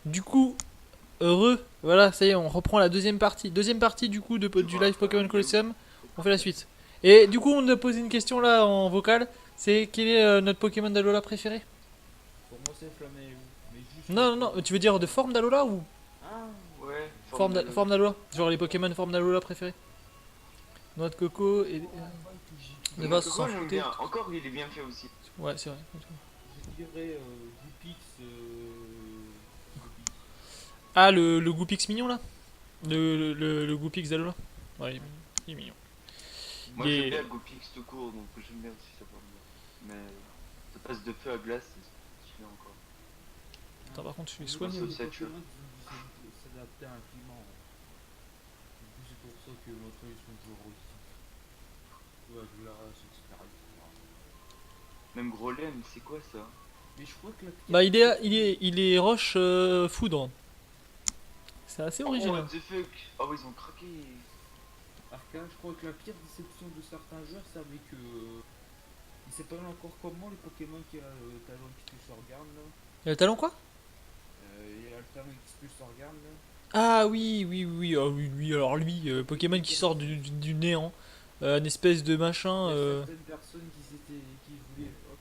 Du coup, heureux, voilà, ça y est, on reprend la deuxième partie. Deuxième partie du coup du live Pokémon Colosseum. On fait la suite. Et du coup, on a posé une question là en vocal. C'est quel est notre Pokémon d'Alola préféré? Pour moi, c'est Flaméo, mais juste Non, non, non, pour. tu veux dire de forme d'Alola ou Ah, Ouais, forme forme d'Alola. d'Alola? Genre les Pokémon forme d'Alola préférés? Noix de coco et. De Moi, base, on Coco, s'en j'aime foutait. bien. Encore, il est bien fait aussi. Ouais, c'est vrai. je dirais Goopix. Goopix. Ah, le Goopix mignon là? Le Goopix d'Alola? Ouais, il est mignon. Il Moi, j'aime est. bien Gopix tout court, donc j'aime bien aussi sa forme d'Alola. Mais ça passe de feu à glace, c'est stylé encore. Attends, par contre, je suis On soigné. dirait Passe que au les Sature. Pokémon ils ont dû s'adapter à un climat. Du coup, c'est pour ça que maintenant ils sont toujours rustiques. Ouais, glace, etc. Même Grolem, c'est quoi ça? Mais je crois que la pierre Bah, discipline. il est roche foudre. C'est assez Oh, what original. the fuck? Oh, ils ont craqué. Arcane, je crois que la pire déception de certains joueurs, c'est avec. Il s'appelle encore comment les Pokémon qui a le talent Expulse Organe là. Il a le talent quoi? Il a le talent Expulse Organe là. Ah oui, oui, oui, ah oui, lui, alors lui, Et Pokémon qui qui était sort resté. du néant, une espèce de machin. Il y a certaines personnes qui voulaient. Hop,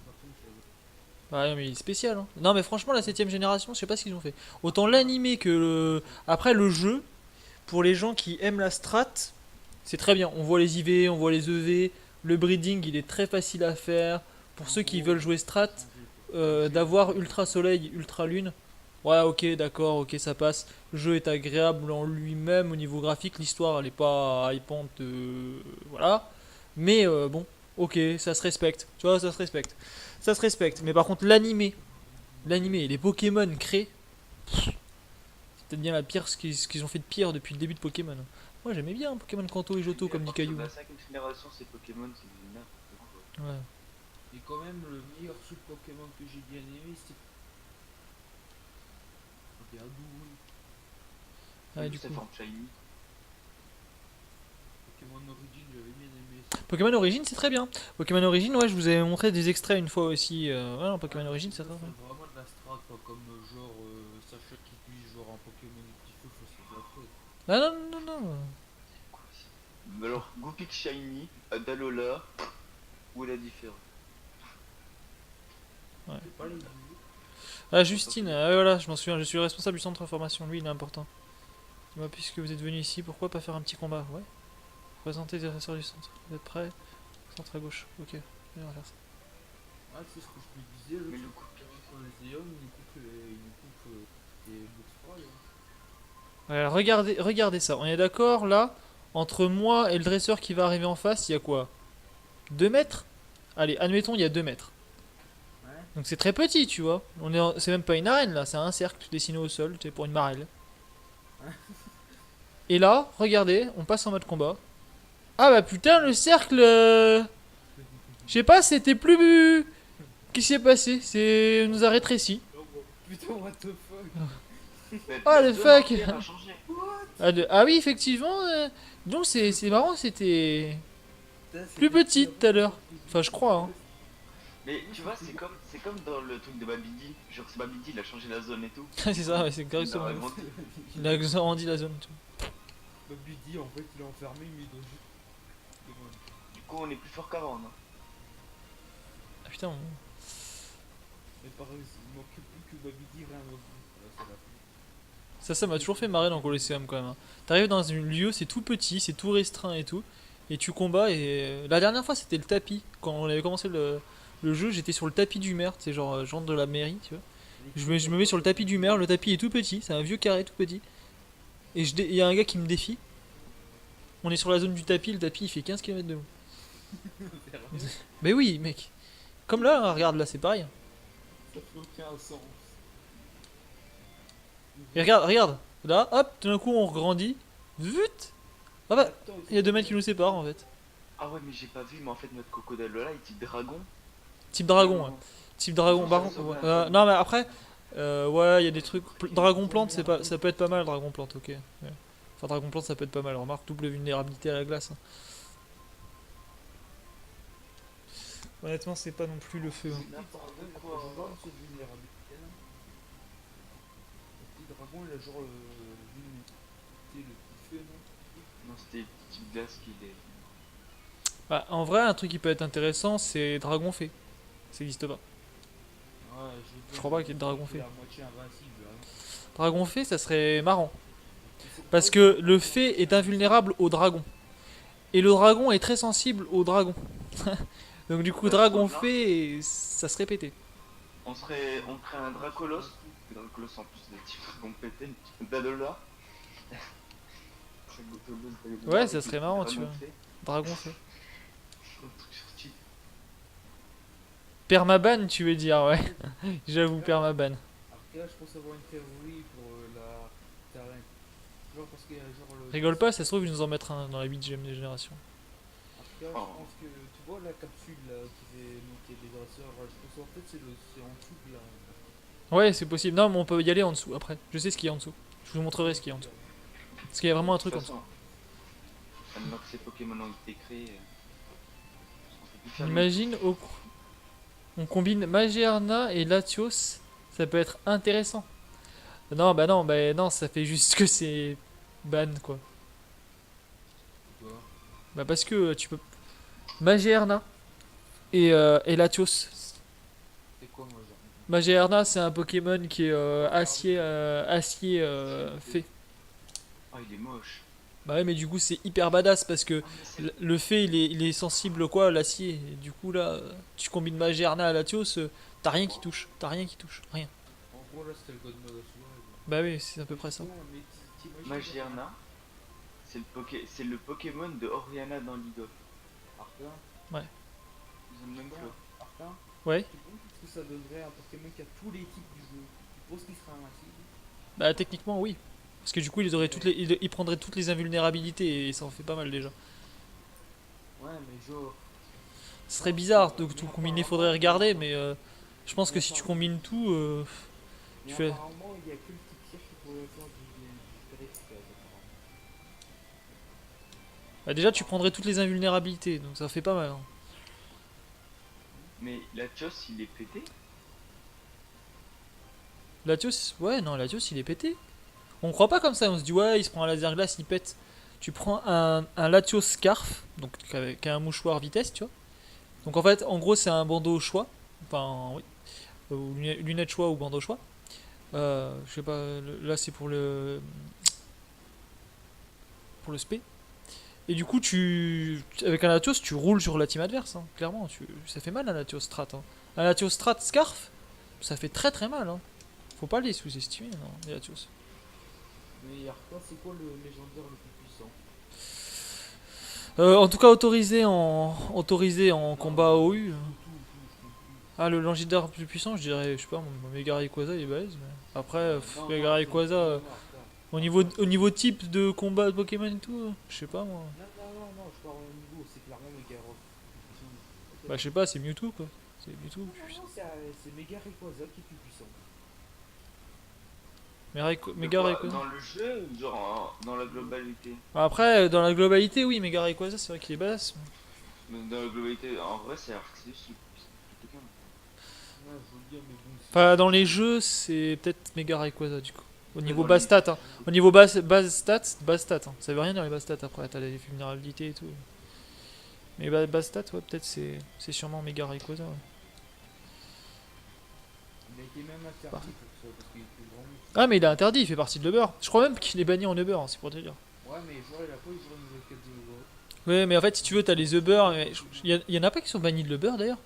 par contre, Ouais, non, mais il est spécial. Hein. Non, mais franchement, la septième génération, je sais pas ce qu'ils ont fait. Autant l'animé que le. Après, le jeu, pour les gens qui aiment la strat, c'est très bien. On voit les IV, on voit les EV. Le breeding, il est très facile à faire. Pour en ceux qui gros, veulent jouer ça a strat, changé quoi. Ah, j'ai vu d'avoir ça. ultra soleil, ultra lune. Ouais, ok, d'accord, ok, ça passe. Le jeu est agréable en lui-même au niveau graphique. L'histoire, elle est pas hypante, voilà. Mais bon, ok, ça se respecte. Tu vois, ça se respecte. Ça se respecte. Mais par contre, l'animé et les Pokémon créés, c'est peut-être bien la pire ce qu'ils ont fait de pire depuis le début de Pokémon. Moi, j'aimais bien Pokémon Kanto et Johto, Mais à comme dit partir Caillou. de la cinquième génération, ces Pokémon, c'est du n'importe quoi. Ouais. Et quand même, le meilleur sub Pokémon que j'ai bien aimé, c'était Adoui. Et Ouais, du juste sa coup. forme shiny. Pokémon Origin, j'avais bien aimé ça. Pokémon Origin, c'est très bien. Pokémon Origin, ouais, je vous avais montré des extraits une fois aussi. Ouais, non, Ah, Pokémon Origin, ils c'est très peuvent bien. faire vraiment de la strat, quoi, comme genre Sacha qui utilise genre un Pokémon petit feu, c'est de la fraude. Ah non, non, non, non. C'est quoi ça? Mais alors, Goopix shiny, Dalola, où est la différence? Ouais. C'est pas les vues. Ah, Bon, ça Justine, c'est. ah, voilà, je m'en souviens, je suis le responsable du centre d'information. Lui, il est important. Dis-moi, puisque vous êtes venu ici, pourquoi pas faire un petit combat? Ouais. Présenter des ressorts du centre. Vous êtes prêts? Centre à gauche. Ok, on va faire ça. Ah, c'est ce que je te disais, Mais l'autre le il Goopix. arrive sur les Zéums, il nous coupe des box là. Ouais, regardez, regardez ça. On est d'accord, là, entre moi et le dresseur qui va arriver en face, il y a quoi? 2 mètres? Allez, admettons, il y a 2 mètres. Ouais. Donc c'est très petit, tu vois. C'est même pas une arène là, c'est un cercle dessiné au sol, tu sais, pour une marelle. Et là, regardez, on passe en mode combat. Ah bah putain, le cercle. Je sais pas, c'était plus. Qu'est-ce qui s'est passé? C'est. On nous a rétréci. Putain, what the fuck? Mais Ah la le zone fuck. entière a changé. Ah oui, effectivement. Donc c'est marrant, c'était. Putain, Plus c'était petit pire tout à l'heure. encore que Enfin, je crois, hein. Mais Oui, tu vois, c'était. c'est comme dans le truc de Babidi. Genre, c'est Babidi, il a changé la zone et tout. c'est Du coup, ça, ouais, c'est il a exactement. agrandi. Il a agrandi la zone. Tout. Bobby dit en fait il est enfermé mais il doit juste. Pokémon. Du coup, on est plus fort qu'avant, non? Ah putain. Mais pareil, il manquait plus que Bobby dit rien au bout. Là, c'est la fin. Ça m'a toujours fait marrer dans Colosseum quand même. Hein. T'arrives dans un lieu, c'est tout petit, c'est tout restreint et tout. Et tu combats et. La dernière fois c'était le tapis. Quand on avait commencé le jeu, j'étais sur le tapis du maire, c'est genre de la mairie, tu vois. Je me mets sur le tapis du maire, le tapis est tout petit, c'est un vieux carré tout petit. Et il y a un gars qui me défie. On est sur la zone du tapis, le tapis il fait 15 km de long. Sérieux. Mais oui, mec. Comme là, hein, regarde là, c'est pareil. Ça fait aucun sens. Et regarde, regarde. Là, hop, tout d'un coup on grandit. Vut. Ah bah, Attends, il y a 2 mètres qui nous séparent en fait. Ah ouais, mais j'ai pas vu, mais en fait, notre crocodile là, il type dragon. Type C'est dragon, ouais. vraiment. Type dragon. Ça Par contre, ressemble ouais. à un dragon. Non, mais après, ouais, il y a des trucs. Dragon plante, c'est pas, ça peut être pas mal, dragon plante, ok. Ouais. Enfin, dragon plante, ça peut être pas mal. Remarque, double vulnérabilité à la glace. Hein. Honnêtement, c'est pas non plus le feu. Hein. C'est n'importe quoi. Je vois cette vulnérabilité là. dragon, il a genre l'immunité le petit feu, non? Non, c'était les petites glaces qui les. Bah, en vrai, un truc qui peut être intéressant, c'est Dragon Fée. Ça existe pas. Ouais, Je crois pas qu'il y ait de dragon fait. fée. La moitié invincible, hein. Dragon Fée, ça serait marrant. Mais c'est Parce pas que le fée est invulnérable au dragon. Et le dragon est très sensible au dragon. Donc du coup, Bah, Dragon trop bien. Fée, ça serait pété. On crée un Dracolos. Dracolos en plus de type dragon pété, une petite Dadola. Ouais, ça serait marrant, tu vois. Dragon Fée. Permaban, tu veux dire, ouais. J'avoue, Permaban. Après, je pense avoir une théorie pour la terrain. Genre parce qu'il y a genre le. Rigole pas, ça se trouve, ils nous en mettre un dans la 8ème génération. Après, je Oh. pense que tu vois la capsule là qui fait monter les dresseurs. Je pense en fait c'est en dessous de là. Ouais, c'est possible. Non, mais on peut y aller en dessous après. Je sais ce qu'il y a en dessous. Je vous montrerai ce qu'il y a en dessous. Parce qu'il y a vraiment un truc en dessous. Maintenant que ces Pokémon ont été créés, on peut plus faire Imagine, on combine Magearna et Latios. Ça peut être intéressant. Non, bah non, ça fait juste que c'est ban quoi. Quoi? Bah parce que tu peux. Magearna et Latios. C'est quoi moi genre? Magearna, c'est un Pokémon qui est acier fait. Oh, il est moche. Bah ouais, mais du coup, c'est hyper badass parce que Ah, mais c'est le fait, il est sensible quoi à l'acier. Et du coup, là, tu combines Magearna à Latios, t'as rien qui touche. T'as rien qui touche. Rien. En gros là c'était le God Mode Asura. Bah oui, c'est à peu près ça. Mais t'imagines. Magearna, c'est le Pokémon de Oriana dans League of. Artin, Ouais. Ils ont le même flow. Artin, Ouais. tu penses que ça donnerait un Pokémon qui a tous les types du jeu? Tu penses qu'il serait invincible? Bah techniquement, oui. Parce que du coup, il prendrait toutes les invulnérabilités et ça en fait pas mal déjà. Ouais, mais genre. Ce serait bizarre de tout combiner, faudrait regarder, mais je pense que si tu combines tout, Mais tu fais. apparemment, il y a que le petit Pierre qui pourrait faire du drift, apparemment. Bah déjà, tu prendrais toutes les invulnérabilités, donc ça fait pas mal, hein. Mais Latios, il est pété. Latios, ouais, non, Latios il est pété. On croit pas comme ça, on se dit ouais, il se prend un laser glace, il pète. Tu prends un Latios Scarf, donc qui a un mouchoir vitesse, tu vois. Donc en fait, en gros, c'est un bandeau au choix. Enfin, oui. Ou lunettes choix ou bandeau choix. Je sais pas, là c'est pour le spé. Et du coup, avec un Latios, tu roules sur la team adverse, hein, clairement. Ça fait mal un Latios Strat, hein. Un Latios Strat Scarf, ça fait très très mal, hein. Faut pas les sous-estimer, non, les Latios. Mais Arthur, c'est quoi le légendaire le plus puissant? En tout cas, autorisé en combat OU. Tout, tout. Ah, le légendaire le plus puissant, je dirais, je sais pas, mon Mega Rayquaza il est balèze. Mais après, Non, Mega non, Rayquaza, non, Arthur. au niveau type de combat de Pokémon et tout, je sais pas moi. Non, je parle au niveau, c'est clairement Mega Rock. Bah, je sais pas, c'est Mewtwo quoi. C'est Mewtwo Non, le plus puissant. c'est Mega Rayquaza qui est plus puissant. Mega Rayquaza. Dans le jeu ou genre dans la globalité? Après, dans la globalité, oui, Mega Rayquaza, c'est vrai qu'il est balèze. Mais dans la globalité, en vrai, c'est Arceus le plus Pokémon. Ouais, je veux le dire, mais bon. Enfin, dans les jeux, c'est peut-être Mega Rayquaza du coup. Au Mais niveau dans base les- stat, hein. Au niveau base stat, hein. Ça veut rien dire les base stats après, t'as les vulnérabilités et tout. Mais base stat, ouais, peut-être c'est sûrement Mega Rayquaza, ouais. Il a été même interdit pour ça, parce qu'il était vraiment. Ah, mais il est interdit, il fait partie de l'Uber. Je crois même qu'il est banni en Uber, hein, c'est pour te dire. Ouais, mais genre, il a pas eu genre une nouvelle catégorie. Ouais, mais en fait, si tu veux, t'as les Uber. Il y en a pas qui sont bannis de l'Uber d'ailleurs.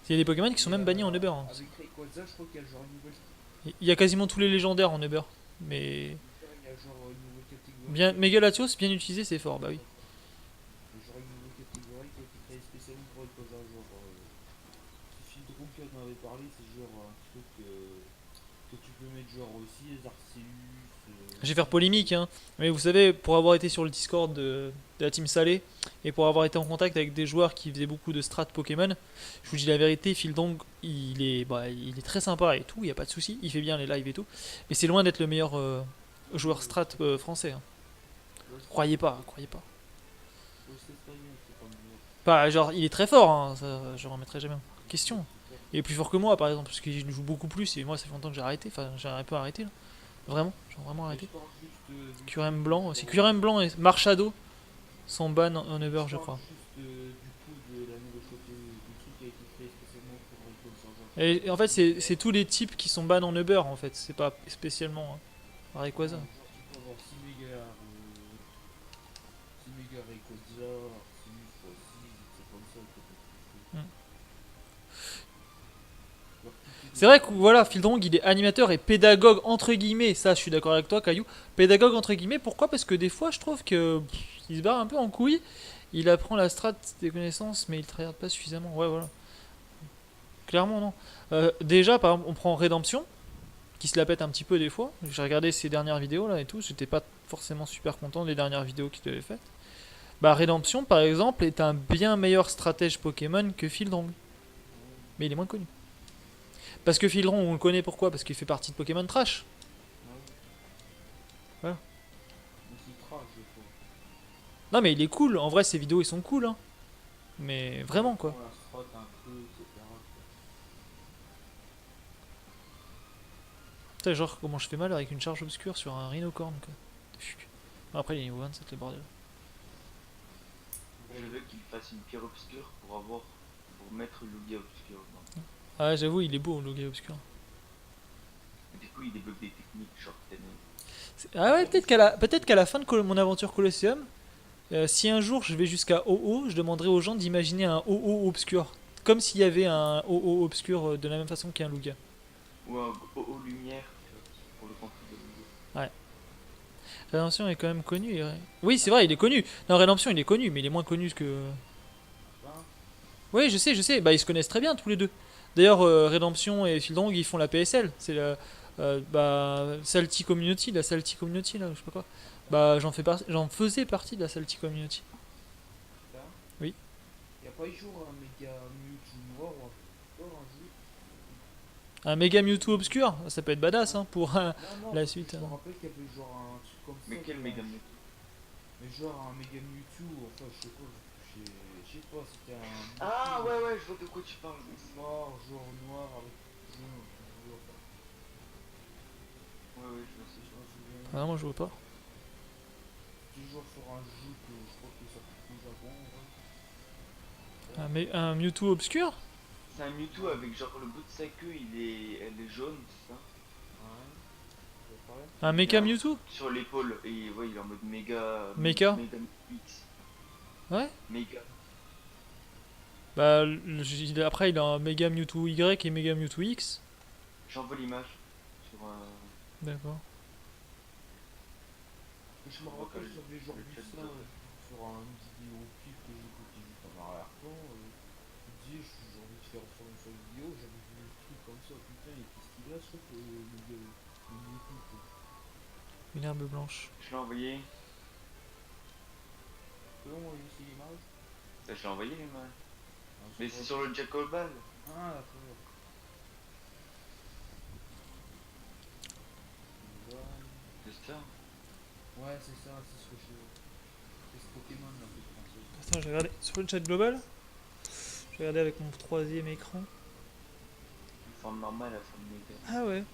Il y a des Pokémon qui sont même bannis en Uber, hein. Avec Rayquaza, je crois qu'il y a genre une nouvelle. Il y a quasiment tous les légendaires en Uber. Mais Il y a genre une nouvelle catégorie. bien, Mega Latios, bien utilisé, c'est fort, bah oui. Il y a genre une nouvelle catégorie qui a été créée spécialement pour Rayquaza. Genre, c'est Fildron qui en avait parlé, c'est genre un truc que tu peux mettre genre aussi les Arceus. Je vais faire polémique, hein. Mais vous savez, pour avoir été sur le Discord de la team Salé et pour avoir été en contact avec des joueurs qui faisaient beaucoup de strat Pokémon, je vous dis la vérité, Fildong, il est très sympa et tout, il n'y a pas de souci, il fait bien les lives et tout. Mais c'est loin d'être le meilleur joueur strat français, hein. Croyez pas, croyez pas. Ouais, c'est pas bien, c'est pas mieux. Bah, genre, il est très fort, hein, ça, je remettrai jamais en question. Il est plus fort que moi, par exemple, parce qu'il joue beaucoup plus et moi, ça fait longtemps que j'ai arrêté, enfin, j'ai un peu arrêté là. Vraiment, genre vraiment Et arrêter. je parle juste, vu que QRM je blanc, vais c'est avoir- QRM blanc et Marshado sont ban en Uber, je je parle crois. juste du coup de la nouvelle côté du truc qui a été créé spécialement pour Recon Sergent. Et en fait, c'est tous les types qui sont ban en Uber en fait, c'est pas spécialement Rayquaza. Genre tu peux avoir 6 mégas, 6 mégas Rayquaza, Arceus x6, c'est comme ça que tu Hmm. genre tout est C'est vrai que dedans. voilà, Fildrong il est animateur et pédagogue entre guillemets, ça je suis d'accord avec toi Caillou. Pédagogue entre guillemets, pourquoi? Parce que des fois je trouve que il se barre un peu en couille, il apprend la strat des connaissances mais il tryhard pas suffisamment, ouais voilà. Clairement non. Déjà par exemple on prend Redemption, qui se la pète un petit peu des fois, j'ai regardé ses dernières vidéos là et tout, j'étais pas forcément super content des dernières vidéos qu'il avait faites. Bah Redemption par exemple est un bien meilleur stratège Pokémon que Fildrong, mais il est moins connu. Parce que Fildrong on le connaît pourquoi? Parce qu'il fait partie de Pokémon Trash. Ah ouais. Voilà. Mais c'est trash des fois. Non mais il est cool, en vrai ses vidéos ils sont cool hein. Mais vraiment quoi. Prends la strat un peu, etc. quoi. Putain, genre comment je fais mal avec une charge obscure sur un Rhinocorn quoi. Fuck. Après il est niveau 27 le bordel. Je veux qu'il fasse une pierre obscure pour mettre le Lugia obscur. Non. Ah j'avoue il est beau le gars obscur. Et du coup, il débloque des techniques genre Tenet. Ah ouais peut-être qu'à la fin de mon aventure Colosseum, si un jour je vais jusqu'à OO, je demanderai aux gens d'imaginer un OO obscur. Comme s'il y avait un OO obscur de la même façon qu'un Lugia. Ou un haut lumière, tu vois, pour le contrôle de Lugia. Ouais. Redemption est quand même connu. Oui c'est vrai il est connu. Non Redemption il est connu mais il est moins connu que... Hein. Oui je sais, bah ils se connaissent très bien tous les deux. D'ailleurs Redemption et Fildrong ils font la PSL. C'est la... Salty Community, la Salty Community là, je sais pas quoi. Bah j'en faisais partie de la Salty Community. Là. Oui. Y'a pas eu jour un méga Mewtwo noir ou un jeu. Un méga Mewtwo obscur, ça peut être badass hein, pour Non, non, la parce que suite. je me rappelle qu'il y avait genre un truc comme Mais ça. quel méga mec. Mais genre un méga Mewtwo, enfin je sais pas, je sais pas, c'était un Ah Mewtwo ouais, ouais, je vois de quoi tu parles. noir, genre noir avec jaune, bleu, enfin, Ouais, ouais, je vois je ça. m'en souviens. Ah non, moi je vois pas. C'était genre sur un jeu que je crois que ça coûte au Japon, ouais. Un Mewtwo obscur. C'est un Mewtwo avec genre le bout de sa queue, elle est jaune, c'est ça? Ouais. Ça paraît. Un Mecha Mewtwo. Sur l'épaule, et ouais, il est en mode méga. Mecha. Méga X. Ouais. Méga. Bah après il a un méga Mewtwo Y et méga Mewtwo X. J'envoie l'image sur D'accord. Je me rappelle, j'avais genre vu ça sur une vidéo clip que j'écoutais juste en arrière-plan. Je me disais, j'ai envie de faire sur une vidéo, j'avais vu le truc comme ça, putain, il était stylé, je trouve, le Mewtwo, quoi. Une herbe blanche. Je l'ai envoyé. Tu peux envoyer aussi l'image? Bah, je l'ai envoyé l'image. Ah, Mais c'est sur le Jackal Ball. Ah, d'accord. C'est ça. Ouais, c'est ça, c'est ce que je. C'est ce Pokémon là que je pensais. Attends, j'ai regardé sur le chat global. J'ai regardé avec mon troisième écran. Une forme normale, la forme méga. Ah ouais.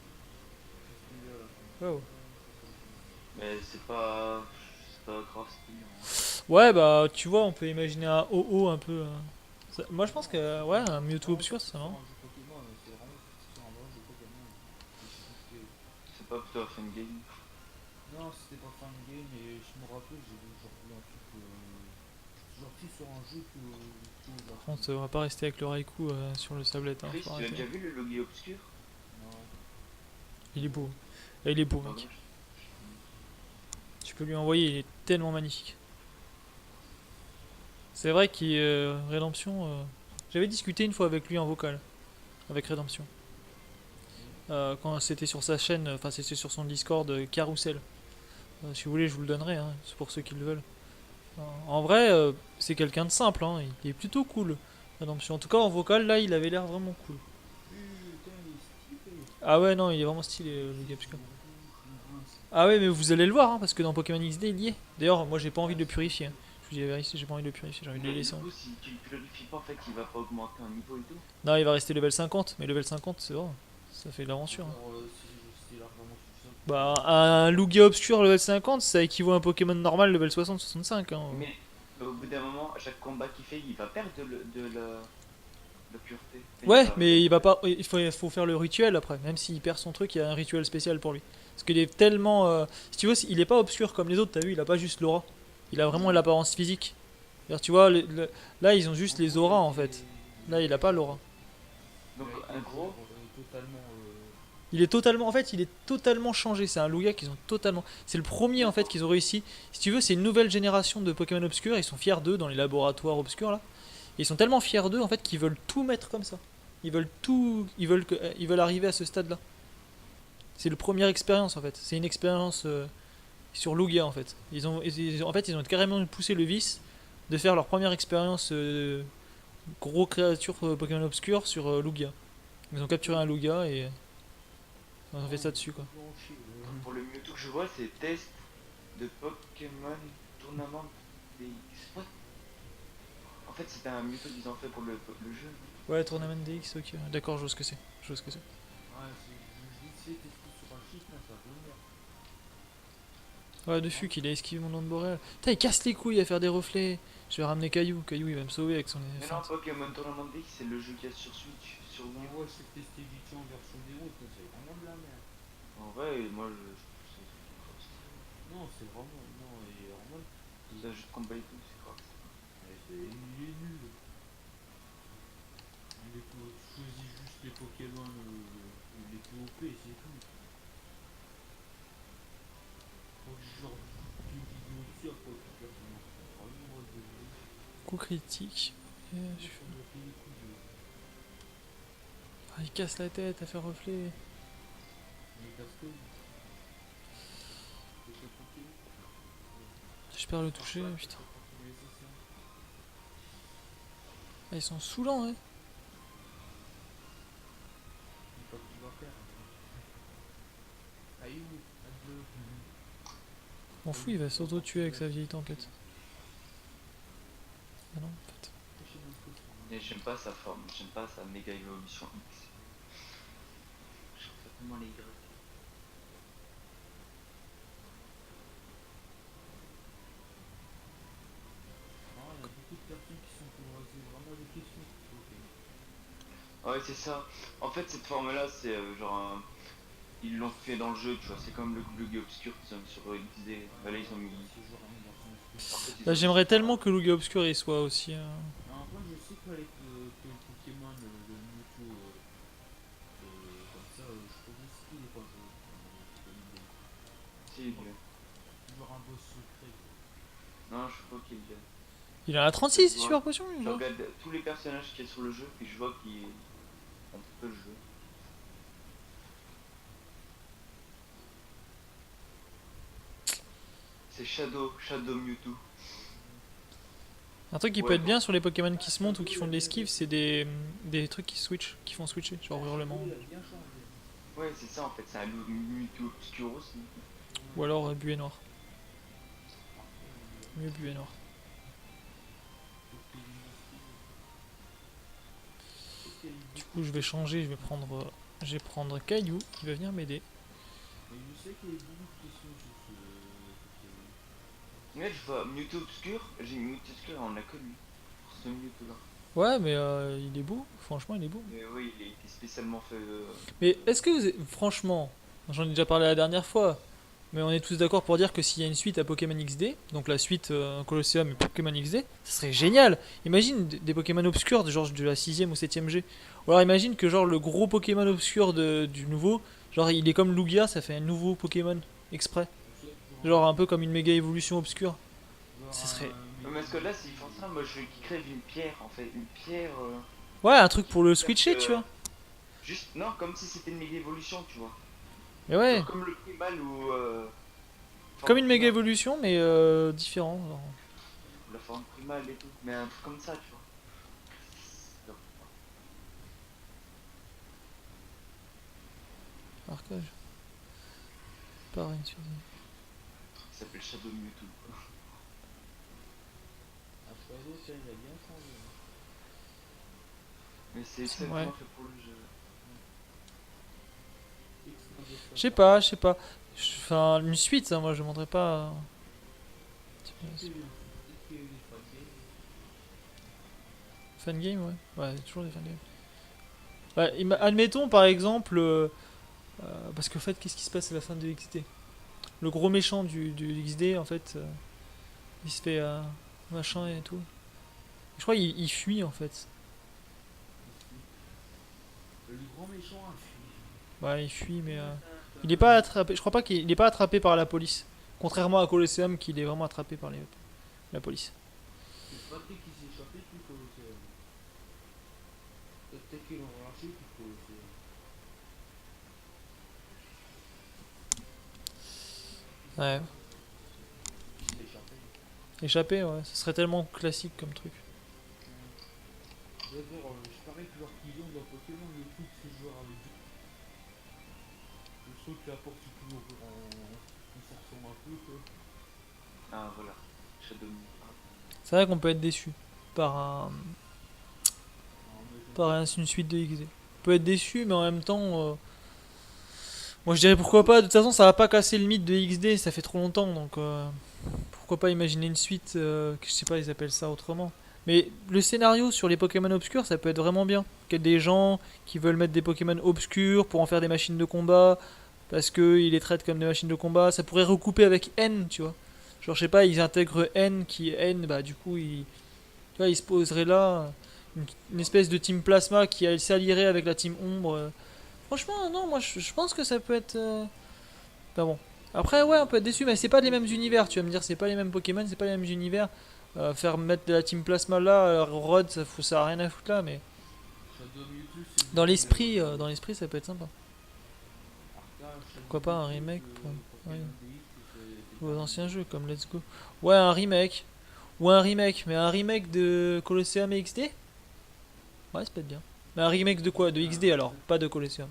C'est celui-là là. Wow. Mais c'est pas. C'est pas grave, c'est payant, hein. Ouais bah tu vois on peut imaginer un OO un peu. Moi je pense que ouais un Mewtwo obscur c'est C'est marrant. un jeu Pokémon, c'est vraiment sur un vrai jeu Pokémon. Et j'ai C'est pas plutôt un fun game. Non, c'était pas fan game et je me rappelle, j'ai genre vu un truc. Genre pris sur un jeu que au Par Japon. contre on va pas rester avec le Raikou sur le sablette. Hein, Chris, faut tu as arrêter. déjà vu le logo obscur? Non. Il est beau. Et il est beau Pardon, mec. Tu peux lui envoyer, il est tellement magnifique. C'est vrai qu'il Redemption. J'avais discuté une fois avec lui en vocal. Avec Redemption. Quand c'était sur sa chaîne, enfin c'était sur son Discord Carousel. Si vous voulez, je vous le donnerai, hein, c'est pour ceux qui le veulent. En vrai, c'est quelqu'un de simple, hein, il est plutôt cool. Redemption. En tout cas, en vocal, là, il avait l'air vraiment cool. Putain, il est stylé. Ah ouais, non, il est vraiment stylé, le gars. Ah ouais, mais vous allez le voir, hein, parce que dans Pokémon XD, il y est. D'ailleurs, moi, j'ai pas envie de le purifier. Hein. Je vous dis la vérité, j'ai pas envie de le purifier, j'ai envie de le Mais laisser. du coup, si tu le purifies pas, en fait, il va pas augmenter en niveau et tout. Non, il va rester level 50, mais level 50, c'est bon. Ça fait de l'aventure. Hein. Si c'est largement suffisant. Bah, un Lugia obscur level 50, ça équivaut à un Pokémon normal level 60-65. Hein. Mais au bout d'un moment, à chaque combat qu'il fait, il va perdre la pureté. Enfin, Ouais, mais il va pas. Il faut faire le rituel après. Même s'il perd son truc, il y a un rituel spécial pour lui. Parce qu'il est tellement. Si tu vois, il est pas obscur comme les autres, t'as vu, il a pas juste l'aura. Il a vraiment l'apparence physique. C'est-à-dire, tu vois, là, ils ont juste les auras en fait. Là, il a pas l'aura. Donc, Il a été en gros, totalement. Il est totalement. En fait, il est totalement changé. C'est un Lugia qu'ils ont totalement. C'est le premier en fait qu'ils ont réussi. Si tu veux, c'est une nouvelle génération de Pokémon obscurs. Ils sont fiers d'eux dans les laboratoires obscurs là. Et ils sont tellement fiers d'eux en fait qu'ils veulent tout mettre comme ça. Ils veulent tout. Ils veulent arriver à ce stade là. C'est la première expérience en fait. C'est une expérience sur Lugia en fait. En fait, ils ont carrément poussé le vice de faire leur première expérience gros créature Pokémon obscure sur Lugia. Ils ont capturé un Lugia et ils ont fait ça dessus quoi. pour le Mewtwo que je vois, c'est test de Pokémon Tournament DX. What? En fait, c'était un Mewtwo qu'ils ont fait pour le jeu. Ouais, Tournament DX, ok. D'accord, je vois ce que c'est. Je vois ce que c'est. Ouais, je sais tester sur un chiffre, là, ça peut venir. Ouais, de fuck, il a esquivé mon onde boréale. Putain, il casse les couilles à faire des reflets. Je vais ramener Caillou. Caillou, il va me sauver avec son Mais non, feinte. Pokémon Tournament DX, c'est le jeu qu'il y a sur Switch, sur Wii. Ah ouais, c'est testé vite fait en version démo, c'est vraiment de la merde. En vrai, moi, je trouve ça Non, c'est vraiment. Non, et vraiment, c'est un jeu de combat et tout, c'est grave. il est nul. Choisis juste les Pokémon les plus OP et c'est tout. Faut que genre une vidéo dessus après tout personne. Vraiment, moi, Coup critique. Et je- ça me fait les couilles de. Ah, il casse la tête à faire reflet. Les casse-couilles. Les casse-couilles. Je perds le toucher, putain. Ah, ils sont saoulants, hein. Pas que tu vas faire. Aïe, adieu. M'en fous, il va s'auto-tuer avec sa vieille tempête. Ah non, en fait. Mais j'aime pas sa forme, j'aime pas sa méga évolution X. Je trouve ça tellement les Y. Ah, il y a beaucoup de personnes qui sont posées vraiment des questions. Ouais, c'est ça. En fait, cette forme-là, c'est genre un. Ils l'ont fait dans le jeu, tu vois. C'est comme le Lugia Obscur qu'ils ont mis sur XD. Bah, là, ils ont mis. C'est genre une version En fait, exclusive. ils Bah, ont mis j'aimerais ça. tellement que Lugia Obscur il soit aussi. Alors, moi, je sais qu'avec que le Pokémon, le Mewtwo, comme ça, je peux décider des fois. Si, il est. Genre un boss secret. Non, je sais pas qu'il est. Il en a 36, c'est super potion, lui, Je genre. regarde tous les personnages qu'il y a sur le jeu, puis je vois qu'ils ont peu le jeu. C'est Shadow Mewtwo. Un truc qui peut Ouais, être bien sur les Pokémon qui se montent ou qui font de l'esquive, c'est des trucs qui switch, qui font switcher, genre hurlement. Il a bien changé. Ouais, c'est ça en fait, c'est un Mewtwo Obscur aussi. Ou alors buée noire. Mieux buée noire. Du coup, je vais changer, je vais prendre Caillou qui va venir m'aider. Mais je sais qu'il y a beaucoup de questions sur ce Pokémon. Ouais, je vois Mewtwo Obscur, j'ai mis Mewtwo Obscur et on a que lui. Pour ce Mewtwo là. Ouais, mais il est beau, franchement, il est beau. Mais oui, il a été spécialement fait. Mais est-ce que franchement, j'en ai déjà parlé la dernière fois, mais on est tous d'accord pour dire que s'il y a une suite à Pokémon XD, donc la suite Colosseum et Pokémon XD, ça serait génial. Imagine des Pokémon obscurs de genre de la 6ème ou 7ème G. Ou alors imagine que genre le gros Pokémon obscur du nouveau, genre il est comme Lugia, ça fait un nouveau Pokémon exprès. Genre un peu comme une méga évolution obscure. Ça serait... Ouais, parce que là, s'ils font ça, moi je veux qu'ils crèvent une pierre en fait. Une pierre. Ouais, un truc pour le Parce switcher, que- tu vois. Juste, non, comme si c'était une méga évolution, tu vois. Mais ouais, Genre comme le primal ou. comme Forme une méga primale. évolution, mais différent. Genre. La forme primale et tout. Mais un truc comme ça, tu vois. Genre, Arcage. Pareil, tu dis. il s'appelle Shadow Mewtwo. Un Shadow, ça, il a bien changé. Mais c'est C'est exactement vrai. fait pour le jeu. Extra de Je sais pas, je sais pas. Enfin, une suite, ça, moi je demanderais pas. Peut-être qu'il y a des fan games. Fan game, ouais. Ouais, toujours des fan games. Ouais, admettons par exemple. Parce qu'en fait, qu'est-ce qui se passe à la fin de XD? Le gros méchant du XD, en fait, il se fait machin et tout. Je crois qu'il fuit en fait. Le grand méchant a fui. Ouais, il fuit, mais il est pas attrapé. Je crois pas qu'il est pas attrapé par la police. Contrairement à Colosseum, qui est vraiment attrapé par la police. C'est Patrick qui s'est échappé, puis Colosseum. Peut-être qu'ils l'ont relâché, puis Colosseum. Ouais. Il s'est échappé. Échappé, ouais. Ce serait tellement classique comme truc. D'ailleurs, je parie que leur client dans Pokémon, le truc c'est joueur avec deux. Le saut qui apporte toujours en forçant un peu, quoi. Ah voilà, Shadow Mute. C'est vrai qu'on peut être déçu par un, Alors, mais j'aime par pas. une suite de XD. On peut être déçu, mais en même temps, moi je dirais pourquoi pas. De toute façon, ça va pas casser le mythe de XD. Ça fait trop longtemps, donc pourquoi pas imaginer une suite. Que je sais pas, ils appellent ça autrement. Mais le scénario sur les Pokémon obscurs, ça peut être vraiment bien. Qu'il y ait des gens qui veulent mettre des Pokémon obscurs pour en faire des machines de combat, parce qu'ils les traitent comme des machines de combat. Ça pourrait recouper avec N, tu vois. Genre, je sais pas, ils intègrent N, qui est N, bah du coup, tu vois, ils se poseraient là, une espèce de team plasma qui s'allierait avec la team ombre. Franchement, non, moi je pense que ça peut être. Bah bon. Après, ouais, on peut être déçu, mais c'est pas les mêmes univers. Tu vas me dire, c'est pas les mêmes Pokémon, c'est pas les mêmes univers. Faire mettre de la team plasma là, Rod, ça a rien à foutre là, mais Shadow Mewtwo, c'est dans l'esprit, ça peut être sympa. Arca, Shadow Pourquoi pas un Mewtwo, remake ouais, Pokémon DX, c'est aux pas anciens mal. jeux comme Let's Go. Ouais, un remake. Ouais, un remake, mais un remake de Colosseum et XD. Ouais, ça peut être bien. Mais un remake de quoi? De XD alors, pas de Colosseum.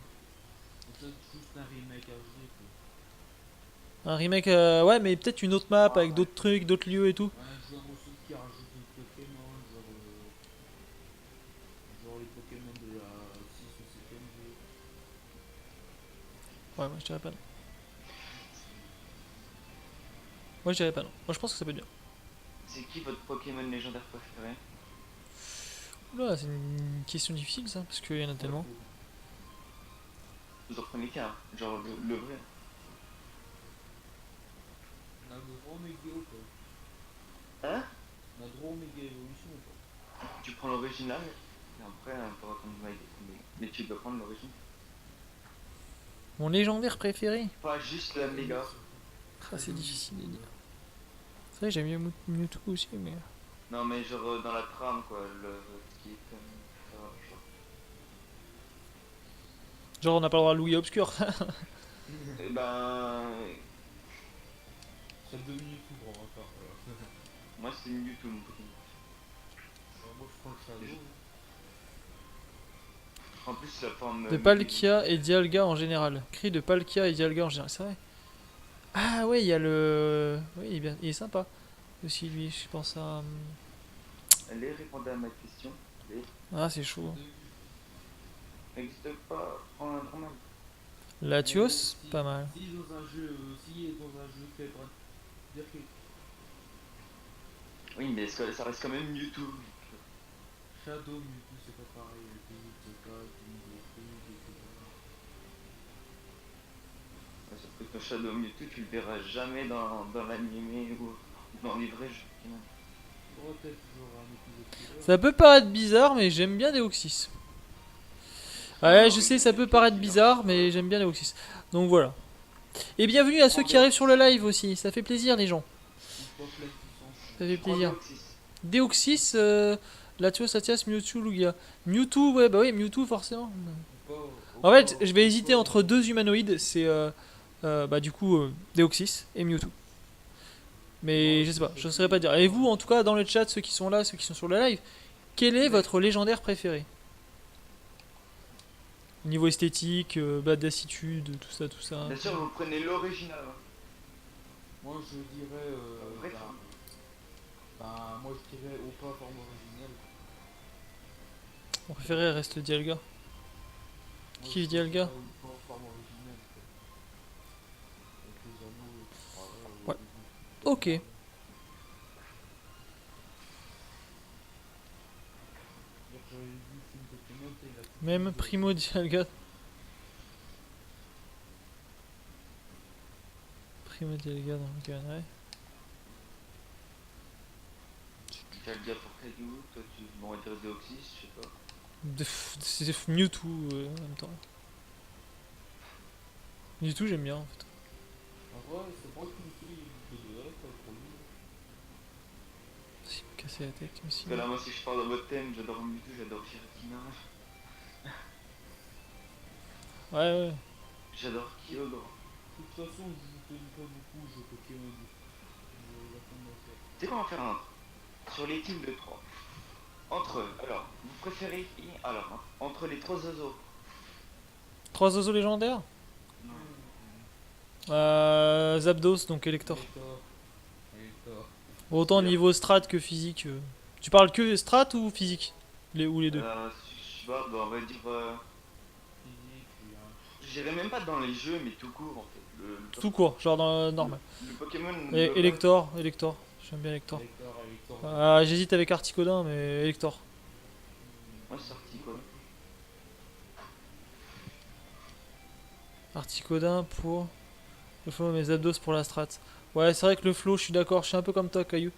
C'est juste un remake HD, quoi. Un remake, ouais, mais peut-être une autre map Ah avec ouais. d'autres trucs, d'autres lieux et tout. Un joueur aussi qui rajoute des Pokémon, genre les Pokémon de la 6 ou 7ème vie. Ouais, moi je dirais pas non. Moi je dirais pas non. Moi je pense que ça peut être bien. C'est qui votre Pokémon légendaire préféré? Oula, c'est une question difficile ça, parce qu'il y en a Ouais, tellement. Vous en prenez qu'un, genre le vrai. Nadro Méga quoi. Hein? Nadro Méga Évolution quoi. Tu prends l'original, et après, t'auras ton mais tu dois prendre l'origine. Mon légendaire préféré. Pas juste la méga. Ah, c'est difficile à dire. C'est vrai que j'aime bien Mewtwo aussi, mais. Non, mais genre dans la trame, quoi, ce qui est comme. Genre. Genre, on n'a pas le droit à Louis Obscur. Eh ben. Celle de Mewtwo pour encore. Moi, c'est Mewtwo, mon Pokémon. Moi je prends le Shadow. En plus, la forme. De Palkia et Dialga en général. Cri de Palkia et Dialga en général, c'est vrai. Ah ouais, il y a le. Oui, il est sympa. Aussi, lui, je pense à. Allez, répondez à ma question. Allez, Ah, c'est chaud. n'existe pas, prends un normal. Latios, pas mal. Si dans un jeu, si est dans un jeu fait dire que Oui, mais ça reste quand même Mewtwo. Shadow Mewtwo c'est pas pareil, le pays de cas, des trucs, etc. Ouais, sauf que ton Shadow Mewtwo, tu le verras jamais dans l'anime ou dans les vrais jeux Pokémon. Oh, peut-être genre un épisode filler. Ça peut paraître bizarre, mais j'aime bien Deoxys. Ouais, je sais, ça peut paraître bizarre, mais j'aime bien Deoxys. Donc voilà. Et bienvenue à ceux qui arrivent sur le live aussi. Ça fait plaisir, les gens. Ou pas pleine puissance. Ça fait Je prends plaisir. Deoxys. Deoxys, Latios, Latias, Mewtwo, Lugia. Mewtwo, ouais, bah oui, Mewtwo forcément. Ou pas. En fait, je vais hésiter entre deux humanoïdes. C'est bah du coup Deoxys et Mewtwo. Mais je sais pas, je saurais pas dire. Et vous, en tout cas, dans le chat, ceux qui sont là, ceux qui sont sur le live, quel est votre légendaire préféré? Niveau esthétique, badassitude, tout ça, tout ça. Bien sûr, vous prenez l'original. Hein. Moi je dirais. Vrai Moi je dirais au pas forme originelle. Mon préféré reste Dialga. Moi, Qui je Dialga? dirais au pas forme originelle. Ok. Genre, j'avais vu le film Pokémon, il a tout Même utilisé. Primordial Gars. Primordial Gars dans le gun, ouais. T'as le gars pour Caillou, toi tu. Bon, on va dire Deoxys, je sais pas. C'est Mewtwo en même temps. Mewtwo j'aime bien en fait. En vrai, c'est moi qui me suis dit, il me faisait quoi pour lui. Si me casser la tête aussi. Parce que là, moi, si je parle dans votre thème, j'adore Mewtwo, j'adore Giratina, Ouais, ouais. j'adore Kyogre. De toute façon, je ne connais pas beaucoup, je Pokémon. Je la commencer. Tu sais quoi, on va faire un. Sur les teams de 3. Entre. Alors, vous préférez. Alors, hein, entre les 3 oiseaux. 3 oiseaux légendaires. Zapdos, donc Elector. Elector. Autant Bien. niveau strat que physique. Tu parles que strat ou physique ou les deux? Je sais pas, bah, on va dire. Physique, puis un. J'irai même pas dans les jeux, mais tout court en fait. Tout court, genre dans le normal. Le Pokémon. Et Elector, j'aime bien Elector. Elector. J'hésite avec Articodin, mais Elector. Moi, c'est sorti quoi. Articodin pour le flow, mais Zapdos pour la strat. Ouais, c'est vrai que le flow, je suis d'accord, je suis un peu comme toi, Caillou.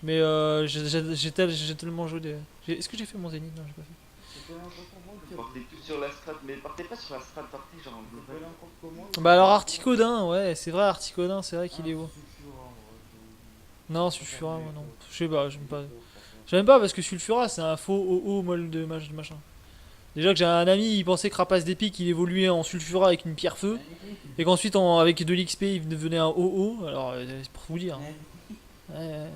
Mais j'ai tellement joué des. Est-ce que j'ai fait mon zénith? Non, j'ai pas fait. C'était l'impression moi qui a. Partez tous sur la strat, mais partez pas sur la strat, partez genre en C'était global. l'impression comment. Bah alors Articodin, ouais, c'est vrai, Articodin, c'est vrai qu'il est beau. Sulfura, Non, Sulfura, moi non. Je sais pas, j'aime pas. J'aime pas parce que Sulfura, c'est un faux OO molle de machin. Déjà que j'ai un ami, il pensait que Rapace d'épique, il évoluait en Sulfura avec une pierre feu. Et qu'ensuite, avec de l'XP, il devenait un OO. Alors, c'est pour vous dire. Ouais.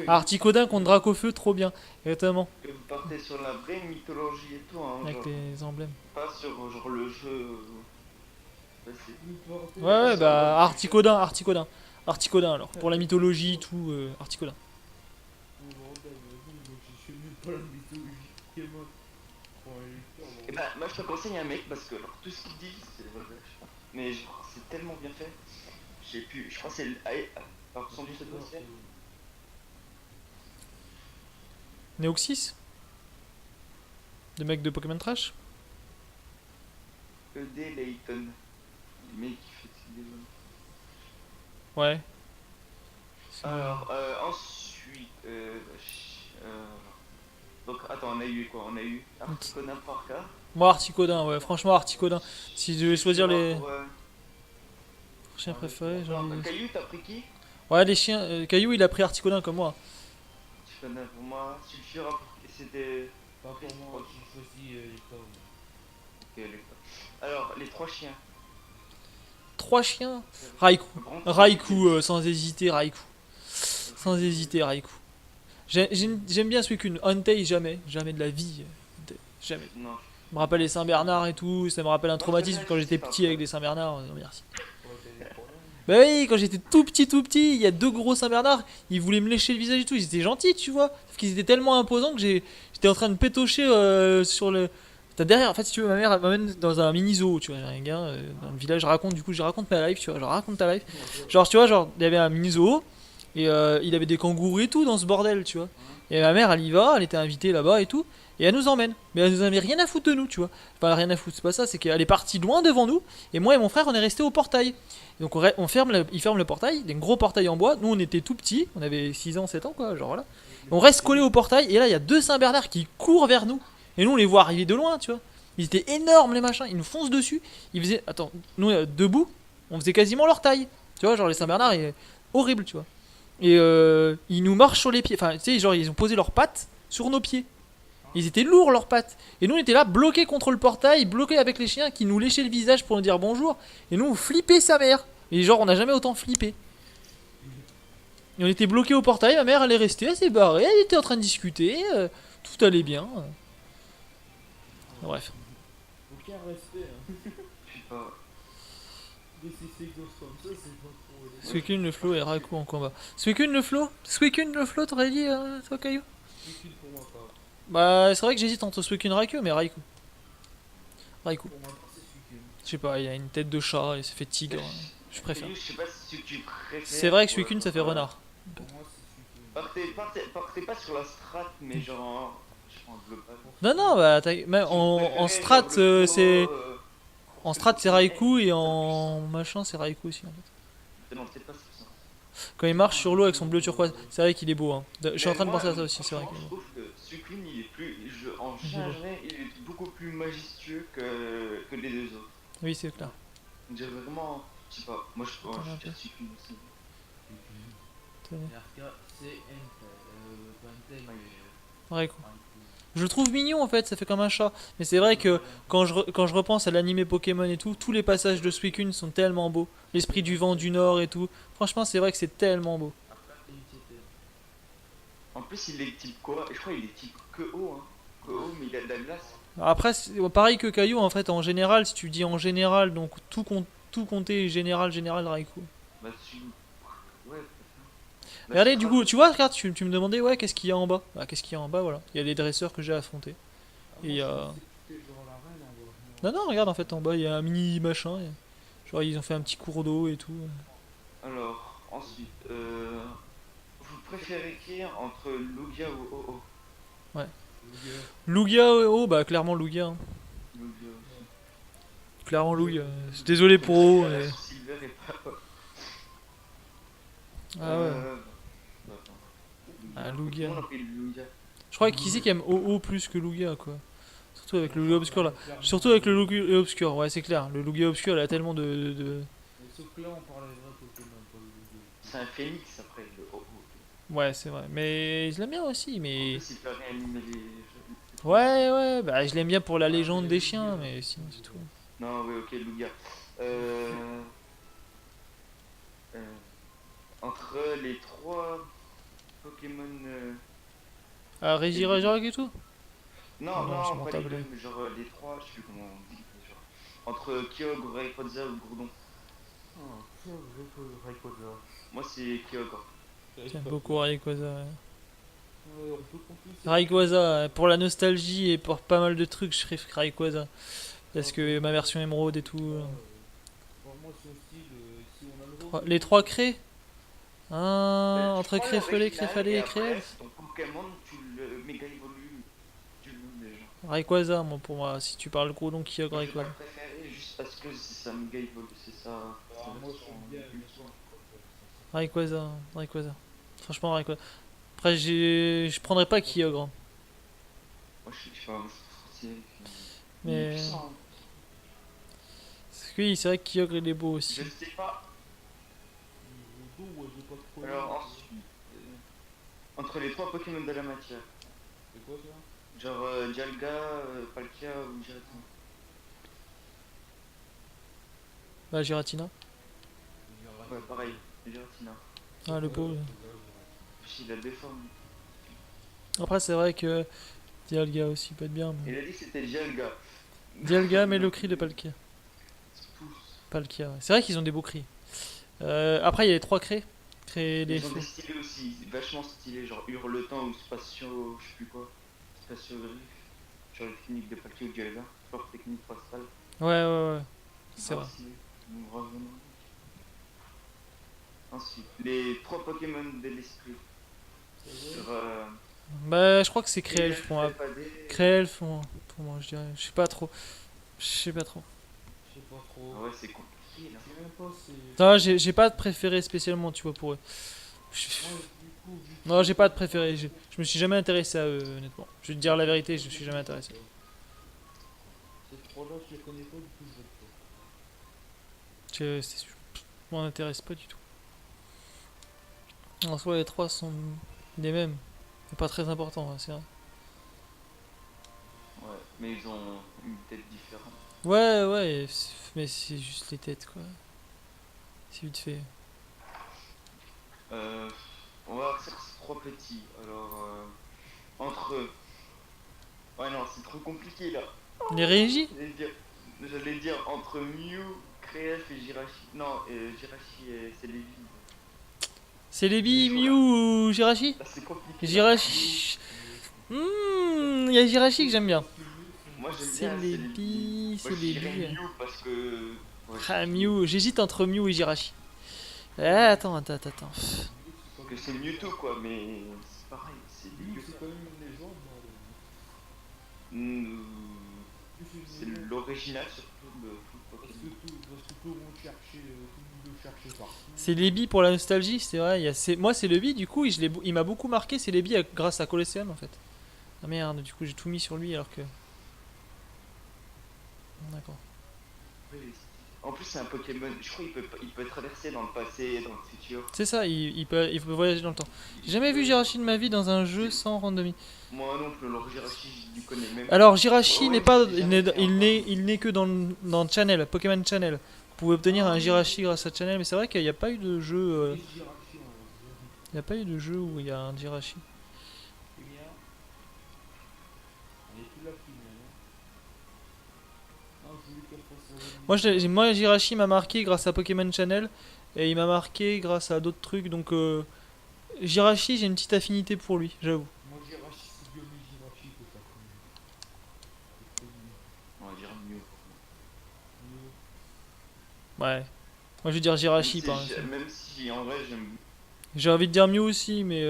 Articodin contre Dracofeu, trop bien. Exactement. Que vous partez sur la vraie mythologie et tout, hein, Avec genre, les emblèmes. pas sur genre le jeu. Ouais, bah, Articodin alors. Pour la mythologie, tout, Articodin. Et bah, moi je te conseille un mec parce que alors, tout ce qu'il dit, c'est vrai, mais genre, c'est tellement bien fait. J'ai pu, je crois que c'est le. Alors, son nom, c'est quoi, c'est Neoxys. Le mec de Pokémon Trash. E.D. Layton. Le mec qui fait des bonnes. Ouais. Alors, ensuite. Donc, attends, on a eu quoi? On a eu Articodin Parka. Moi, Articodin, ouais, franchement, Articodin. Si je devais choisir les chiens préférés, genre. Caillou, t'as pris qui? Ouais, les chiens. Caillou, il a pris Articodin comme moi. Articodin pour moi. Sulfura pour. C'était. Pas pour moi, j'ai choisi Elector. Ok, Lector. Alors, les 3 chiens. 3 chiens. Raikou, sans hésiter, Raikou. Sans hésiter, Raikou. J'aime bien Suicune. Entei, jamais. Jamais de la vie. Jamais. Non. Ça me rappelle les Saint-Bernard et tout. Ça me rappelle un traumatisme quand j'étais petit avec les Saint-Bernard. Non, merci. Bah oui, quand j'étais tout petit, il y a 2 gros Saint-Bernard. Ils voulaient me lécher le visage et tout. Ils étaient gentils, tu vois. Sauf qu'ils étaient tellement imposants que j'étais en train de pétocher sur le. T'as derrière, en fait, si tu veux, ma mère m'amène dans un mini zoo, tu vois. J'ai un gars dans le village, je raconte ma life, tu vois. Je raconte ta life. Genre, tu vois, genre, il y avait un mini zoo. Et il avait des kangourous et tout dans ce bordel, tu vois. Et ma mère, elle y va, elle était invitée là-bas et tout. Et elle nous emmène. Mais elle nous avait rien à foutre de nous, tu vois. Enfin, rien à foutre, c'est pas ça, c'est qu'elle est partie loin devant nous. Et moi et mon frère, on est resté au portail. Et donc il ferme le portail, des gros portails en bois. Nous, on était tout petits, on avait 6 ans, 7 ans, quoi, genre voilà. On reste collé au portail. Et là, il y a 2 Saint-Bernard qui courent vers nous. Et nous, on les voit arriver de loin, tu vois. Ils étaient énormes, les machins. Ils nous foncent dessus. Ils faisaient. Attends, nous, debout, on faisait quasiment leur taille. Tu vois, genre les Saint-Bernard, horrible, tu vois. Et ils nous marchent sur les pieds. Enfin, tu sais, genre, ils ont posé leurs pattes sur nos pieds. Ils étaient lourds, leurs pattes. Et nous, on était là, bloqués contre le portail, bloqués avec les chiens qui nous léchaient le visage pour nous dire bonjour. Et nous, on flippait sa mère. Et genre, on n'a jamais autant flippé. Et on était bloqués au portail. Ma mère, elle est restée, elle s'est barrée. Elle était en train de discuter. Tout allait bien. Bref. Aucun respect, hein. Je sais pas. Laisser ses gosses comme ça, c'est pas trop. Suicune, le flow et Raikou en combat. Suicune, le flow, t'aurais dit, toi, Caillou? Suicune pour moi, pas. Bah, c'est vrai que j'hésite entre Suicune et Raikou, mais Raikou. Pour moi, c'est Suicune. Je sais pas, il a une tête de chat, il s'est fait tigre. Je préfère. Je sais pas si tu préfères. C'est vrai que Ouais, Suicune ça fait renard. Pour moi, c'est celui qui Partez pas sur la strat, mais genre. Je pense global. Non, non, bah, même Si vous en préférez, strat, genre, le poids, c'est. pour En ceux strat, qui c'est sont Raikou et pas en machin, c'est Raikou aussi. En fait. Non, peut-être pas c'est ça. Quand il marche sur l'eau avec son bleu turquoise, c'est vrai qu'il est beau. Hein. Je suis en Mais train de moi, penser à ça aussi, c'est vrai franchement, qu'il est je beau. trouve que Suicune, il est plus. En Il est beau. général, il est beaucoup plus majestueux que les deux autres. Oui, c'est clair. J'ai vraiment. Je sais pas, moi je Attends, un je peu. dirais Suicune aussi. Tenez. RK, c'est Entei, mais. Raikou. Je le trouve mignon en fait, ça fait comme un chat. Mais c'est vrai que quand je repense à l'animé Pokémon et tout, tous les passages de Suicune sont tellement beaux. L'esprit du vent du nord et tout. Franchement, c'est vrai que c'est tellement beau. Après, c'est UTT. En plus, il est type quoi? Je crois qu'il est type que haut, hein. Que haut, mais il a de la glace. Après, pareil que Caillou, en fait, en général, si tu dis en général, donc tout compter général Raikou. Bah, ouais, la Regardez, du strat- coup, tu vois, regarde, tu me demandais, ouais, qu'est-ce qu'il y a en bas? Bah, qu'est-ce qu'il y a en bas, voilà. Il y a les dresseurs que j'ai affrontés. Ah, Et moi, il y je a. pensais que c'était genre l'arène en bas. Non, non, regarde, en fait, en bas, il y a un mini machin. Genre, ils ont fait un petit cours d'eau et tout. Alors, ensuite, vous préférez écrire entre Lugia ou OO? Lugia. Lugia, oh, bah, clairement Lugia. Hein. Lugia aussi. Clairement Lugia. Je suis désolé pour O, mais. Sur Silver et pas. Ah ouais. Bah, attends. Ah, Tout le Lugia. monde a pris Lugia. Je crois qui c'est qui aime OO plus que Lugia, quoi. Surtout avec le Lugia obscur là. Surtout avec le Lugia obscur, ouais, c'est clair. Le Lugia obscur, il a tellement de. Mais sauf que là, on parle des vrais Pokémon, pas le Lugia. C'est un phénix après le OO. Ouais, c'est vrai. Mais je l'aime bien aussi, En mais. plus, il peut réanimer les. Ouais, ouais, bah je l'aime bien pour la légende des chiens, mais sinon c'est tout. Non, oui, ok, Lugia. Euh... euh, Entre les trois Pokémon. Ah, Regirock et tout? Non, Non, je non, m'en pas les deux, tablais. mais genre les trois, je sais plus comment on dit. Mais genre, entre Kyogre, Rayquaza ou Gourdon. Ah, tiens, Rayquaza. Moi, c'est Kyogre. J'aime beaucoup Rayquaza. Ouais. On peut compter ça. Rayquaza, pour la nostalgie et pour pas mal de trucs, je préfère Rayquaza. Parce que ma version émeraude et tout. Pour moi, son style, si on a le droit. Les trois craies? Ah, Tu entre prends Créfelé, l'original, Créfalé et et après, Créelf. ton Pokémon, tu le méga évolues. Tu le déjà. Rayquaza, moi, pour moi, si tu parles gros, donc Kyogre, Moi, je vais pas Rayquaza. le préférer juste parce que c'est ça méga évolue, c'est ça. Ah, moi, je suis bien. Rayquaza. Franchement, Rayquaza. Après, je prendrais pas Kyogre. Moi, je sais pas, moi, je trouve que c'est. Mais. puissant. Parce que oui, c'est vrai que Kyogre, il est beau aussi. Je sais pas. Niveau d'eau, ouais, j'ai pas trop. Alors, ensuite, entre les trois Pokémon de la matière, C'est quoi ça? genre Dialga, Palkia ou Giratina. Bah, Giratina. Ouais, pareil, Giratina. Ah, le beau. Il a deux formes. Après, c'est vrai que Dialga aussi peut être bien. Mais... Il a dit que c'était Dialga. Dialga, mais le cri de Palkia. Tous. Palkia, ouais. C'est vrai qu'ils ont des beaux cris. Après, il y a les trois craies. Craies des Ils ont feux. des stylés aussi, vachement stylés, genre Hurletemps ou Spatio, je sais plus quoi. Spatio Griffe. Genre les techniques de Palkia ou Dialga. Genre technique pastel. Ouais. C'est vrai. Ensuite, les trois Pokémon de l'esprit. Sur, Bah, je crois que c'est Créelf pour moi. FAD. Créelf pour moi, je dirais. Je sais pas trop. Je sais pas trop. Je sais pas trop. Ah ouais, c'est compliqué là. Je sais même pas si. Non, j'ai pas de préféré spécialement, tu vois, pour eux. Moi, du coup, vu que- Non, j'ai pas de préféré. Je me suis jamais intéressé à eux, honnêtement. Je vais te dire la vérité, je me suis jamais intéressé. Ces trois-là, je les connais pas du tout, je sais pas. Je m'en intéresse pas du tout. En soi, les trois sont les mêmes. C'est pas très important, hein, c'est vrai. Ouais, mais ils ont une tête différente. Ouais, mais c'est juste les têtes, quoi. C'est vite fait. On va faire ces trois petits. Alors, entre eux. Ouais, non, c'est trop compliqué là. Les Régis? J'allais dire entre Mew, Créef et Jirachi. Non, Jirachi, c'est Lévi. C'est les billes, Mew ou Jirachi? Là, c'est compliqué. là. Jirachi. Il y a Jirachi que j'aime bien. Moi, j'aime C'est bien. les billes, Moi, c'est je les dirais billes. Mew parce que. Ouais, Ah, Mew, j'hésite entre Mew et Jirachi. Attends. parce que c'est Mewtwo quoi, mais c'est pareil, c'est Lui, dégueu. c'est quand même une légende. Hmm, Plus C'est une légende. l'original surtout le full Parce que Pokémon. tout le monde cherchait, tout le monde le cherchait partout. C'est Lebi pour la nostalgie, c'est vrai. Moi, c'est Lebi, du coup, il m'a beaucoup marqué. C'est Lebi grâce à Colosseum en fait. Ah merde, du coup, j'ai tout mis sur lui alors que. D'accord. Oui, en plus, c'est un Pokémon, je crois qu'il peut traverser dans le passé, dans le futur. C'est ça, il peut voyager dans le temps. J'ai jamais vu Jirachi de ma vie dans un jeu sans randomie. Moi non plus, alors Jirachi, je ne connais même pas. Alors, Jirachi Ouais, n'est pas. je l'ai jamais fait encore. Il n'est que dans Channel, Pokémon Channel. Vous pouvez obtenir un Jirachi grâce à Channel, mais c'est vrai qu'il n'y a pas eu de jeu. Et Jirachi, Il n'y a pas eu de jeu où il y a un Jirachi. Kimia. Elle est plus là, Kimia, non? Non, je voulais qu'elle fasse sa Moi, Jirachi m'a marqué grâce à Pokémon Channel. Et il m'a marqué grâce à d'autres trucs. Donc, Jirachi, j'ai une petite affinité pour lui, j'avoue. Moi, Jirachi, c'est bien le Jirachi que t'as connu. C'est connu. On va dire Mew. Ouais. Moi, je vais dire Jirachi par exemple. Même si en vrai j'aime. J'ai envie de dire Mew aussi, mais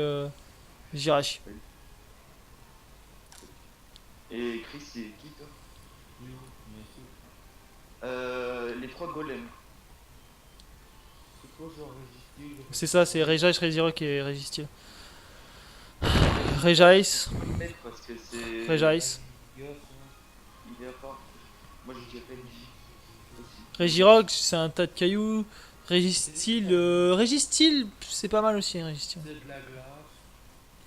Jirachi. Et Chris, c'est qui toi? Mew, bien sûr. Les trois golems. C'est quoi, genre, résister? C'est ça, c'est Regice, Regirock et Registeel. Regice, Peut-être parce que c'est. Regice. Gas, hein. Il est à part. Moi je dirais Reggie aussi. Regirock, c'est un tas de cailloux. Registeel, c'est pas mal aussi, Registeel. C'est de la glace.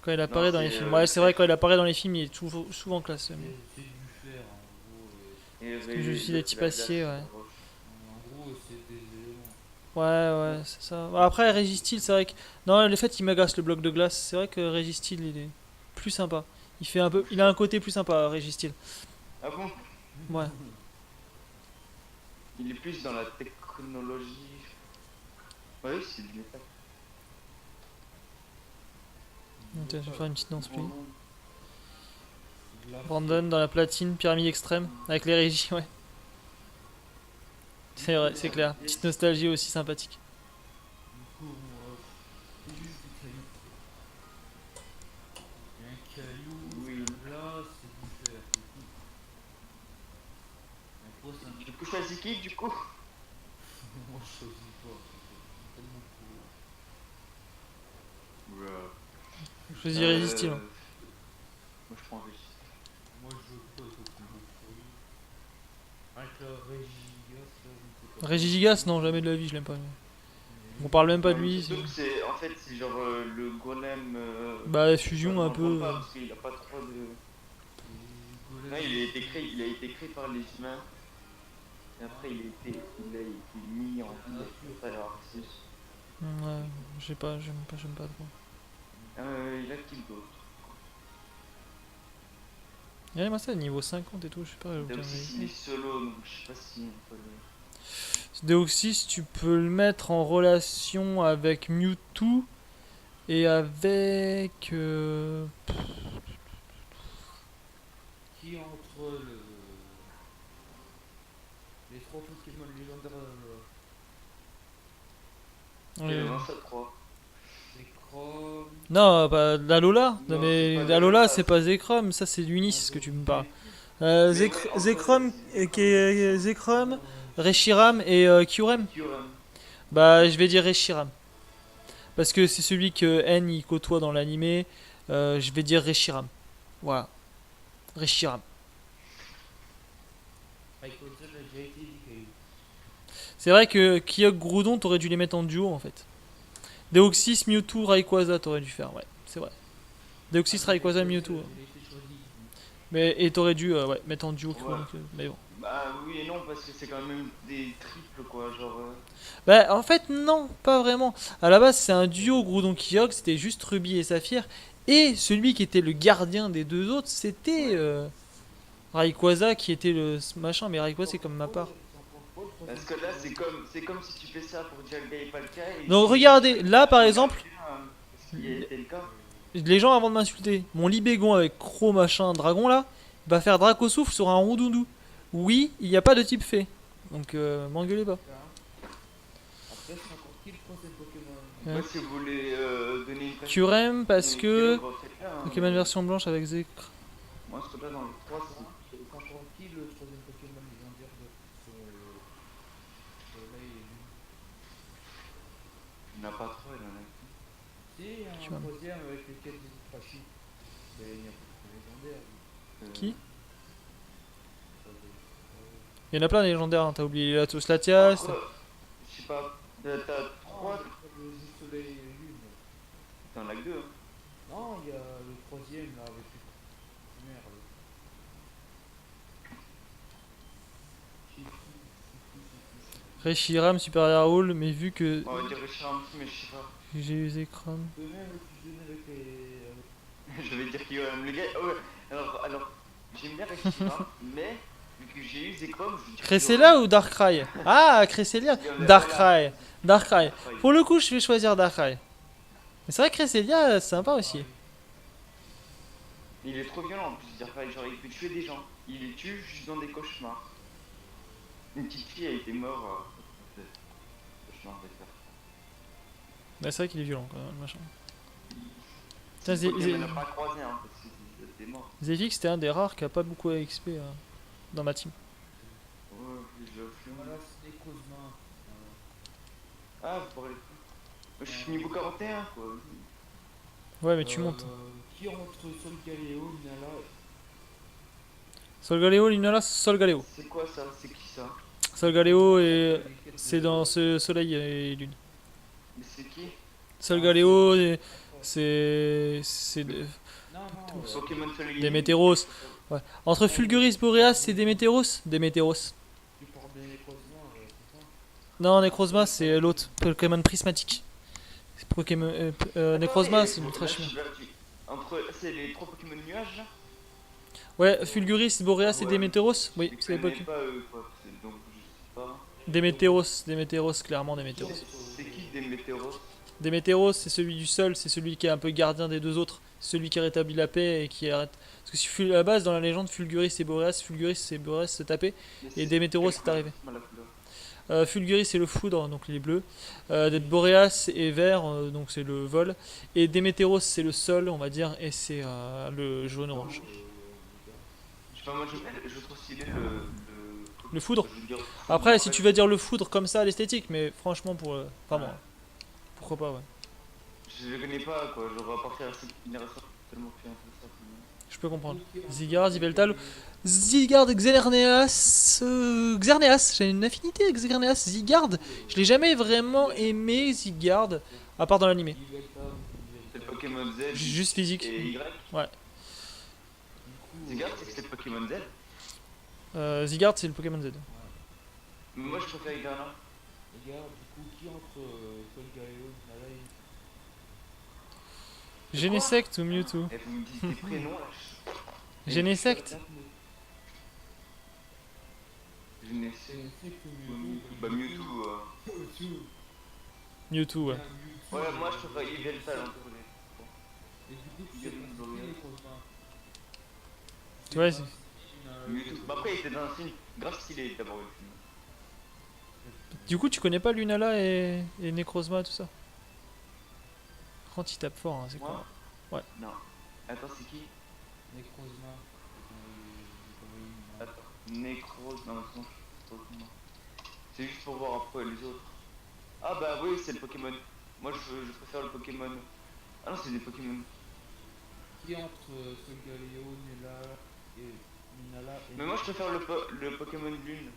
Quand il apparaît dans les c'est, films. Ouais, c'est vrai, quand il apparaît dans les films, il est souvent classe. Mais... C'est du fer, en gros. Et que je suis des types acier, ouais. En gros, c'est des éléments. Ouais, c'est ça. Après, Registeel, c'est vrai que. Non, le fait, il m'agace le bloc de glace. C'est vrai que Registeel, il est plus sympa. Il a un côté plus sympa, Registeel. Ah bon? Ouais. Il est plus dans la technologie. Ouais, c'est du métal. Tiens, je vais faire une petite danse pluie. Vraiment, c'est de la Brandon dans la platine, pyramide extrême, avec les régies, ouais. C'est vrai, c'est clair. Petite nostalgie aussi sympathique. Du coup, moi, c'est juste des cailloux. Il y a un caillou, Oui. de la glace, c'est du fer, c'est tout. Après, c'est un Du coup, choisis qui du coup? Moi, je choisis pas. C'est tellement cool. Je choisis Registeel. Moi je prends Reggie. Moi, je veux pas être au combo pourri. Avec la Régigas, là, je ne sais pas. Regigigas, non, jamais de la vie, je l'aime pas. On parle même pas de lui. Surtout que c'est en fait c'est genre le golem. Bah, fusion on un le peu. prend pas parce qu'il a pas trop de. Non, il a été créé par les humains. Et après il a été mis en vie par Arceus. Ouais, je sais pas, j'aime pas trop. Il a qui d'autre? Regardez-moi ça, niveau 50 et tout, je sais pas. Deoxys il est solo donc je sais pas si on peut le. Deoxys, tu peux le mettre en relation avec Mewtwo et avec. Qui entre les trois Pokémon légendaires, Il y en a 3. c'est Chrome. Non, pas Alola. Non, Mais c'est pas Alola, Alola, c'est pas Zekrom, ça c'est Unis ce que tu me parles. Zekrom, Zekrom, Reshiram et Kyurem. Kyurem. Bah, je vais dire Reshiram. Parce que c'est celui que N il côtoie dans l'animé. Je vais dire Reshiram. Voilà. Reshiram. Rayquaza a déjà été dit caillou. C'est vrai que Kyogre, Groudon, t'aurais dû les mettre en duo en fait. Deoxys, Mewtwo, Rayquaza, t'aurais dû faire, ouais, c'est vrai. Deoxys, Rayquaza, Mewtwo. Il a été choisi. Et t'aurais dû ouais, mettre en duo. Ouais. Mais bon. Bah oui et non parce que c'est quand même des triples quoi genre. Bah, en fait, non, pas vraiment. À la base, c'est un duo Groudon Kyogre, c'était juste Ruby et Saphir. Et celui qui était le gardien des deux autres, c'était Rayquaza qui était le machin. Mais Rayquaza, c'est comme ma part. Parce que là c'est comme si tu fais ça pour Dialga et Palkia. Et Donc, regardez, là par exemple, ce qui a été le cas. les gens avant de m'insulter, mon Libégon avec Croc machin dragon là, va faire Dracosouffle sur un Rondoudou. Oui, il n'y a pas de type fée. Donc m'engueulez pas. Après, c'est encore qui le troisième Pokémon? Ouais. Moi, si vous voulez donner une Curem parce que Pokémon Pokémon version blanche avec Zekr. Moi, je serais pas dans les 3. C'est encore qui le troisième Pokémon légendaire sur Soleil et Lune? Il n'y en a pas trop, il en a. Si, Tu un vois. troisième avec lequel des Ultrachi. Mais il n'y a pas de légendaire. Qui Ça, Il y en a plein des légendaires, hein. T'as oublié Latos Latias. Je sais pas, t'as 3. le jeu Soleil et Lune. T'en as que 2. Hein. Non, il y a le troisième là avec les merde. Reshiram, Super Raoul, mais vu que On va dire Richard un petit, mais je sais pas. j'ai eu Zekrom. Même fusionné avec les. Je vais dire qu'il va me le gars. Ouais. Alors j'aime bien Richard, mais vu que j'ai eu Zekrom, je vais dire. Cresselia ou Darkrai? Ah, Cresselia. Darkrai. Darkrai. Pour le coup, je vais choisir Darkrai. Mais c'est vrai que Cresselia, c'est sympa aussi. Il est trop violent en plus, Darkrai. Genre, il peut tuer des gens. Il les tue juste dans des cauchemars. Une petite fille a été morte. Cauchemar d'être. Ouais, c'est vrai qu'il est violent quand même, le machin. Putain, Putain, il n'a pas croisé, hein, parce que c'était mort. Zevix, c'était un des rares qui a pas beaucoup XP dans ma team. Ouais, je le fume. Voilà, c'est des Cosma. Ah, vous parlez plus. Moi, je suis niveau 41, quoi. Ouais, mais tu montes. Qui entre Solgaleo, Nala. Solgaleo, Linala, Solgaleo. C'est quoi ça? C'est qui ça? Solgaleo, et c'est dans ce soleil et lune. Mais c'est qui? Solgaleo, c'est. C'est Non, non, Pokémon Soleil. des Météros. Ouais. Entre Fulguris, Boreas et Démétéros. Démétéros. tu parles des Cosma, c'est ça? Non, Necrozma, c'est l'autre. Pokémon prismatique. C'est Pokémon. Necrozma, c'est ultra chimère. Entre. C'est les 3 Pokémon nuages là? Ouais, Fulguris, Boreas et Ouais. Démétéros. Oui, Je c'est les connais Pokémon. pas eux, quoi. Donc, je sais pas. Démétéros, clairement Démétéros. C'est qui des météoros? Démétéros, c'est celui du sol, c'est celui qui est un peu gardien des deux autres. Celui qui rétablit la paix et qui arrête. Parce que si à la base, dans la légende, Fulguris et Boreas se tapaient. Et Démétéros est arrivé. Fulguris c'est le foudre, donc il est bleu. Boreas est vert, donc c'est le vol. Et Démétéros c'est le sol, on va dire, et c'est le jaune-orange. Je sais pas, moi je trouve stylé Le foudre. je veux dire, Après, si tu vas dire le foudre comme ça à l'esthétique, mais franchement, pas moi. Pourquoi pas, ouais. Je le connais pas, quoi. Je vais pas faire cette génération tellement plus intéressante. Je peux comprendre. Zygarde, Yveltal. Zygarde, Xerneas. Xerneas, j'ai une affinité avec Xerneas. Zygarde, je l'ai jamais vraiment aimé, Zygarde, à part dans l'animé. C'est le Pokémon Z Juste physique. et Y. Ouais. Zygarde, c'est le Pokémon Z. Zygarde, c'est le Pokémon Z. Mais moi je préfère Ygana. Regarde, du coup, qui entre Solgaleo, Nala et. Genesect ou Mewtwo? Et vous me dites des prénoms là. Genesect? Je n'ai Bah Mewtwo. Mewtwo, ouais. Ouais, moi je préfère Yveltal entre les. Et du coup, tu sais pas c'est qui les Cosma? Tu vois, c'est- Mewtwo. Bah après il était dans un film grave stylé d'abord le film. Du coup, tu connais pas Lunala et Necrozma, tout ça? Quand il tape fort, hein, c'est Moi quoi? Ouais. Non. Attends, c'est qui? Necrozma. Attends. Necros. Non, sinon je sais pas. C'est juste pour voir un peu les autres. Ah bah oui, c'est le Pokémon. Moi je préfère le Pokémon. Ah non, c'est des Pokémon. Qui entre Solgaleo, Nala et. Mais moi je préfère le Pokémon Lune.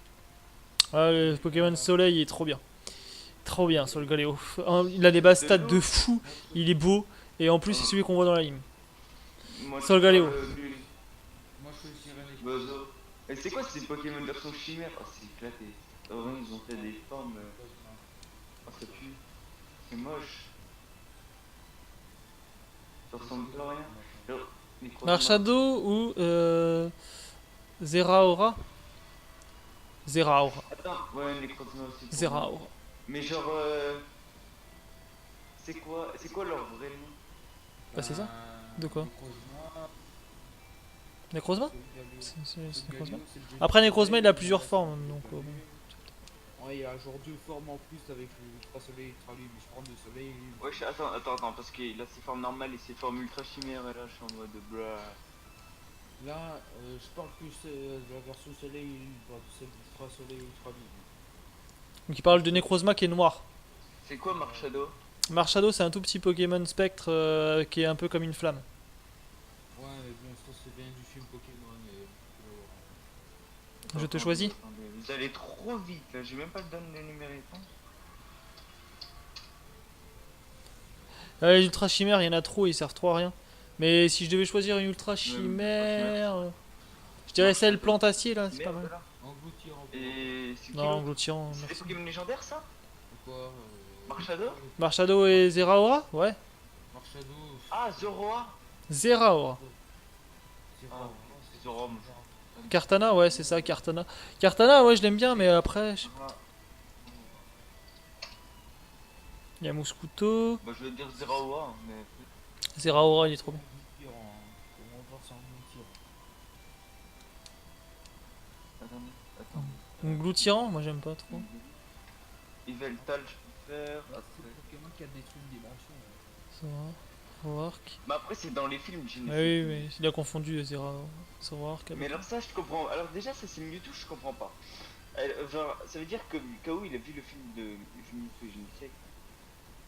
Ah, le Pokémon Soleil est trop bien. Trop bien sur le Galéo. Il a des bases stats de fou, il est beau, et en plus c'est celui qu'on voit dans la ligne. Moi, je Solgaleo. préfère le Lune. Moi, je choisirais Necrozma. Bozo. Et c'est quoi ces Pokémon version chimère? Oh, c'est éclaté. Oh, ils ont fait des formes. Oh, ça pue. C'est moche. Ça ressemble pas à rien. Genre, Necrozma. Marshado ou Zeraora? Zeraora. Attends, ouais, Necrozma aussi. pour moi. Zeraora. Mais genre, c'est quoi leur vrai nom? Bah, c'est ça. De quoi? Necrozma, Necrozma? Solgaleo. C'est Necrozma. Solgaleo, c'est le Après Necrozma il a plusieurs formes, donc bon. Ouais, il y a genre deux formes en plus avec l'ultra soleil et ultra lune. Mais je prends le soleil et lune. Ouais, attends, parce qu'il a ses formes normales et ses formes ultra chimères, et là, je suis en mode blah. Là, je parle plus de la version soleil et lune, pas de celle d'ultra soleil et ultra lune. Donc il parle de Necrozma qui est noir. C'est quoi Marshado? Marshado, c'est un tout petit Pokémon spectre qui est un peu comme une flamme. Ouais, mais bon, ça c'est bien du film Pokémon. Et... Je te choisis. Attendez, vous allez trop vite, là, j'ai même pas de donne d'énumérer. Les ultra chimères, il y en a trop, ils servent trop à rien. Mais si je devais choisir une ultra chimère. chimère, je dirais celle plante acier là, c'est pas mal. Engloutirant. Et c'est qui Non, l'autre? engloutirant. C'est des Merci. Pokémon légendaires ça? Quoi Marshado? Marshado et Zeraora? Ouais. Marshado. Ah, Zoroa? Zeraora. Ah, Zoroa. Kartana, ouais, c'est ça, Kartana. Kartana, ouais, je l'aime bien, mais après, il y a Mouskuto. Bah, je vais dire Zoroa, mais. Zeraora, il est trop bien. Comment voir ça engloutirant? Attendez. Engloutirant, moi j'aime pas trop. Yveltal, je peux faire. Ah, c'est le Pokémon qui a détruit une dimension. Ça va. Zoroark. Mais après, c'est dans les films, j'ai Ah oui, mais il a confondu Zoroark. Mais alors, ça, je comprends. Alors, déjà, ça, c'est Mewtwo, je comprends pas. Genre, ça veut dire que Kao, il a vu le film de Mewtwo, je ne sais.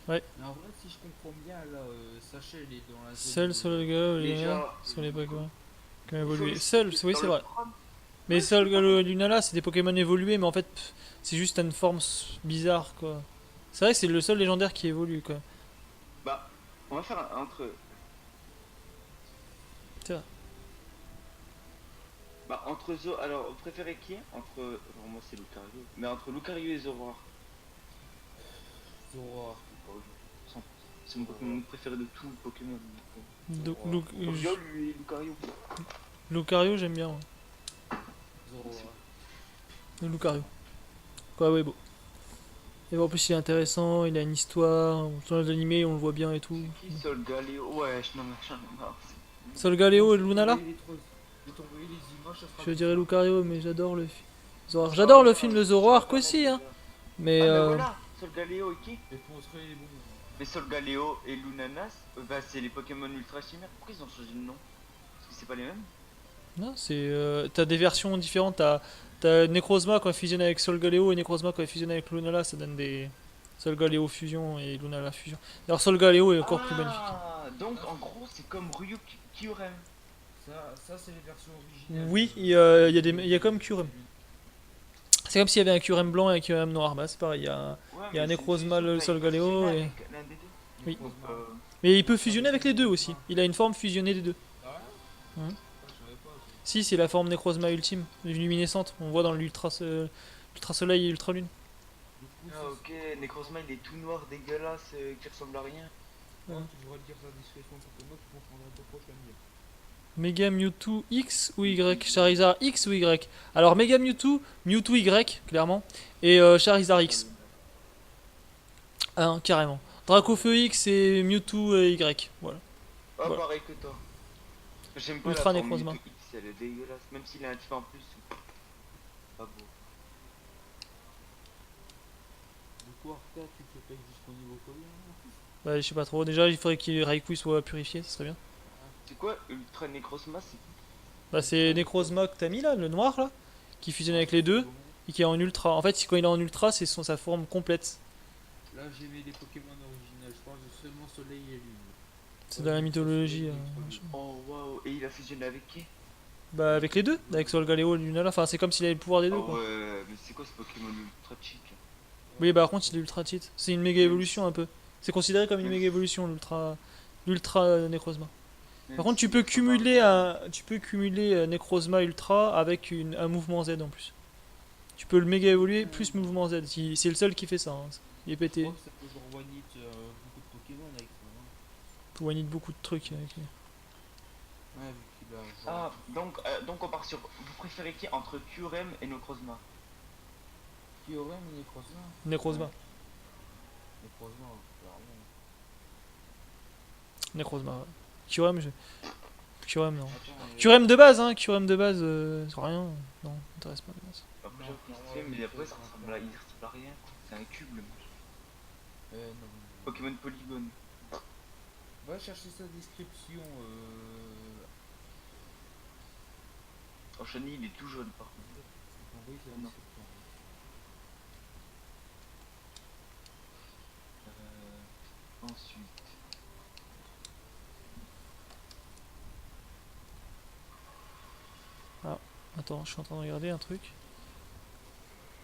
Ouais. Mais en vrai, si je comprends bien, là, Sachel est dans la zone. Seul sur le gars, Déjà, sur les Pokémon. Qui ont il faut évolué. le- Seul, oui, c'est vrai. Mais Sol, Galo et Lunala, c'est des Pokémon évolués, mais en fait, c'est juste une forme bizarre, quoi. C'est vrai que c'est le seul légendaire qui évolue, quoi. Bah, on va faire entre. Tiens. Bah, entre Zo. Alors, vous préférez qui? Entre. Alors, moi, c'est Lucario. Mais entre Lucario et Zoroark. Zoroark. C'est mon Pokémon préféré de tout Pokémon. Lui et Lucario. Lucario, j'aime bien. Ouais. Zoroark. Le Lucario. Quoi, ouais, beau. Et en plus, il est intéressant, il a une histoire. Dans les animés, on le voit bien et tout. Qui Solgaleo? Ouais, je m'en ai marre. Solgaleo et Lunala? Je dirais Lucario, mais j'adore le film. Zoroark. J'adore le film de Zoroark aussi, hein. Mais Ah, mais voilà, Solgaleo et qui? Réponse est bon. Mais Solgaleo et Lunanas, bah c'est les Pokémon ultra chimères. Pourquoi ils ont changé de nom? Parce que c'est pas les mêmes? non, c'est. T'as des versions différentes. T'as Necrozma quand il fusionne avec Solgaleo et Necrozma quand il fusionne avec Lunala, ça donne des. Solgaleo fusion et Lunala fusion. Alors Solgaleo est encore plus magnifique. Ah, donc en gros c'est comme Ryuk Kyurem. Ça c'est les versions originales. Oui, il y a comme Kyurem. C'est comme s'il y avait un Kyurem blanc et un Kyurem noir. Bah, c'est pareil. Il y a un Necrozma, le Solgaleo et. Oui. Mais il peut fusionner avec les deux aussi. Il a une forme fusionnée des deux. Ah ouais? Mhm. Je savais pas. Si, c'est la forme Necrozma ultime, luminescente. On voit dans l'ultra soleil et ultra lune. Ah ok, Necrozma il est tout noir, dégueulasse, qui ressemble à rien. Tu devrais le dire ça discrètement pour que moi tu comprendrais pas pourquoi je l'aime bien. Mega Mewtwo X ou Y? Charizard X ou Y? Alors Mega Mewtwo, Mewtwo Y, clairement. Et Charizard X. Hein, carrément. Dracofeu X et Mewtwo Y. Voilà. Ah Voilà. pareil que toi. J'aime pas Ultra la forme Necrozma. Mewtwo X, elle est dégueulasse, même s'il a un petit peu en plus. Pas beau. Du coup, Arca, tu peux pas jusqu'au niveau combien? Bah, je sais pas trop. Déjà, il faudrait que Raikou soit purifié, ça serait bien. C'est quoi Ultra Necrozma? C'est Bah, c'est Necrozma que t'as mis là, le noir là, qui fusionne avec les deux et qui est en ultra. En fait, quand il est en ultra, c'est sa forme complète. Là j'ai mis les Pokémon originaux, je parle de seulement Soleil et Lune. C'est dans la mythologie. quoi? Oh waouh, et il a fusionné avec qui? Bah, avec les deux, avec Solgaleo et Lunala. Enfin, c'est comme s'il avait le pouvoir des deux Oh quoi. ouais, mais c'est quoi ce Pokémon ultra chic? Oui, bah, par contre, il est ultra cheat. C'est une méga évolution un peu. C'est considéré comme une méga évolution, l'ultra Necrozma. Par contre, tu peux cumuler Necrozma Ultra avec un mouvement Z en plus. Tu peux le méga évoluer plus mouvement Z. C'est le seul qui fait ça. Hein. Il est Je pété. crois que ça peut genre one-hit beaucoup de Pokémon avec ça. Hein. Pour one beaucoup de trucs avec lui. Ouais, vu qu'il a genre. Ah, donc on part sur. Vous préférez qui entre Kyurem et Necrozma? Kyurem et Necrozma. Necrozma. Necrozma, clairement. Necrozma. Ouais. Kyurem, Kyurem, non. Attends, Kyurem de base, hein. Kyurem de base, c'est rien. Non, m'intéresse pas de base. Après, Non, Genre, il se fait, mais après, ça ressemble à, il ressemble à rien. C'est un cube, le mec. non. Pokémon Polygone. Va chercher sa description. En chenille, il est tout jaune, par contre. Envoyer sa Non. description. Ensuite. Attends, je suis en train de regarder un truc.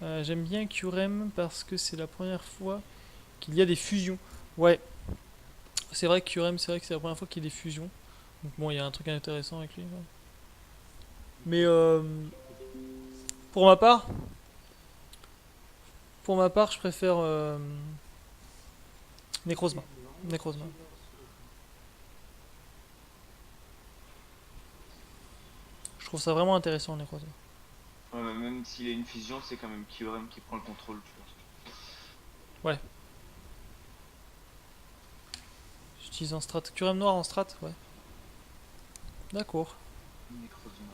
J'aime bien Curem parce que c'est la première fois qu'il y a des fusions. Ouais, c'est vrai que Curem, c'est vrai que c'est la première fois qu'il y a des fusions. Donc bon, il y a un truc intéressant avec lui. Ouais. Mais pour ma part, je préfère Necrozma. Necrozma. Je trouve ça vraiment intéressant, Necrozma. Ouais, mais même s'il a une fusion, c'est quand même Kyurem qui prend le contrôle, tu vois. Ouais. J'utilise en strat. Curem noir en strat, ouais. D'accord. Necrozma,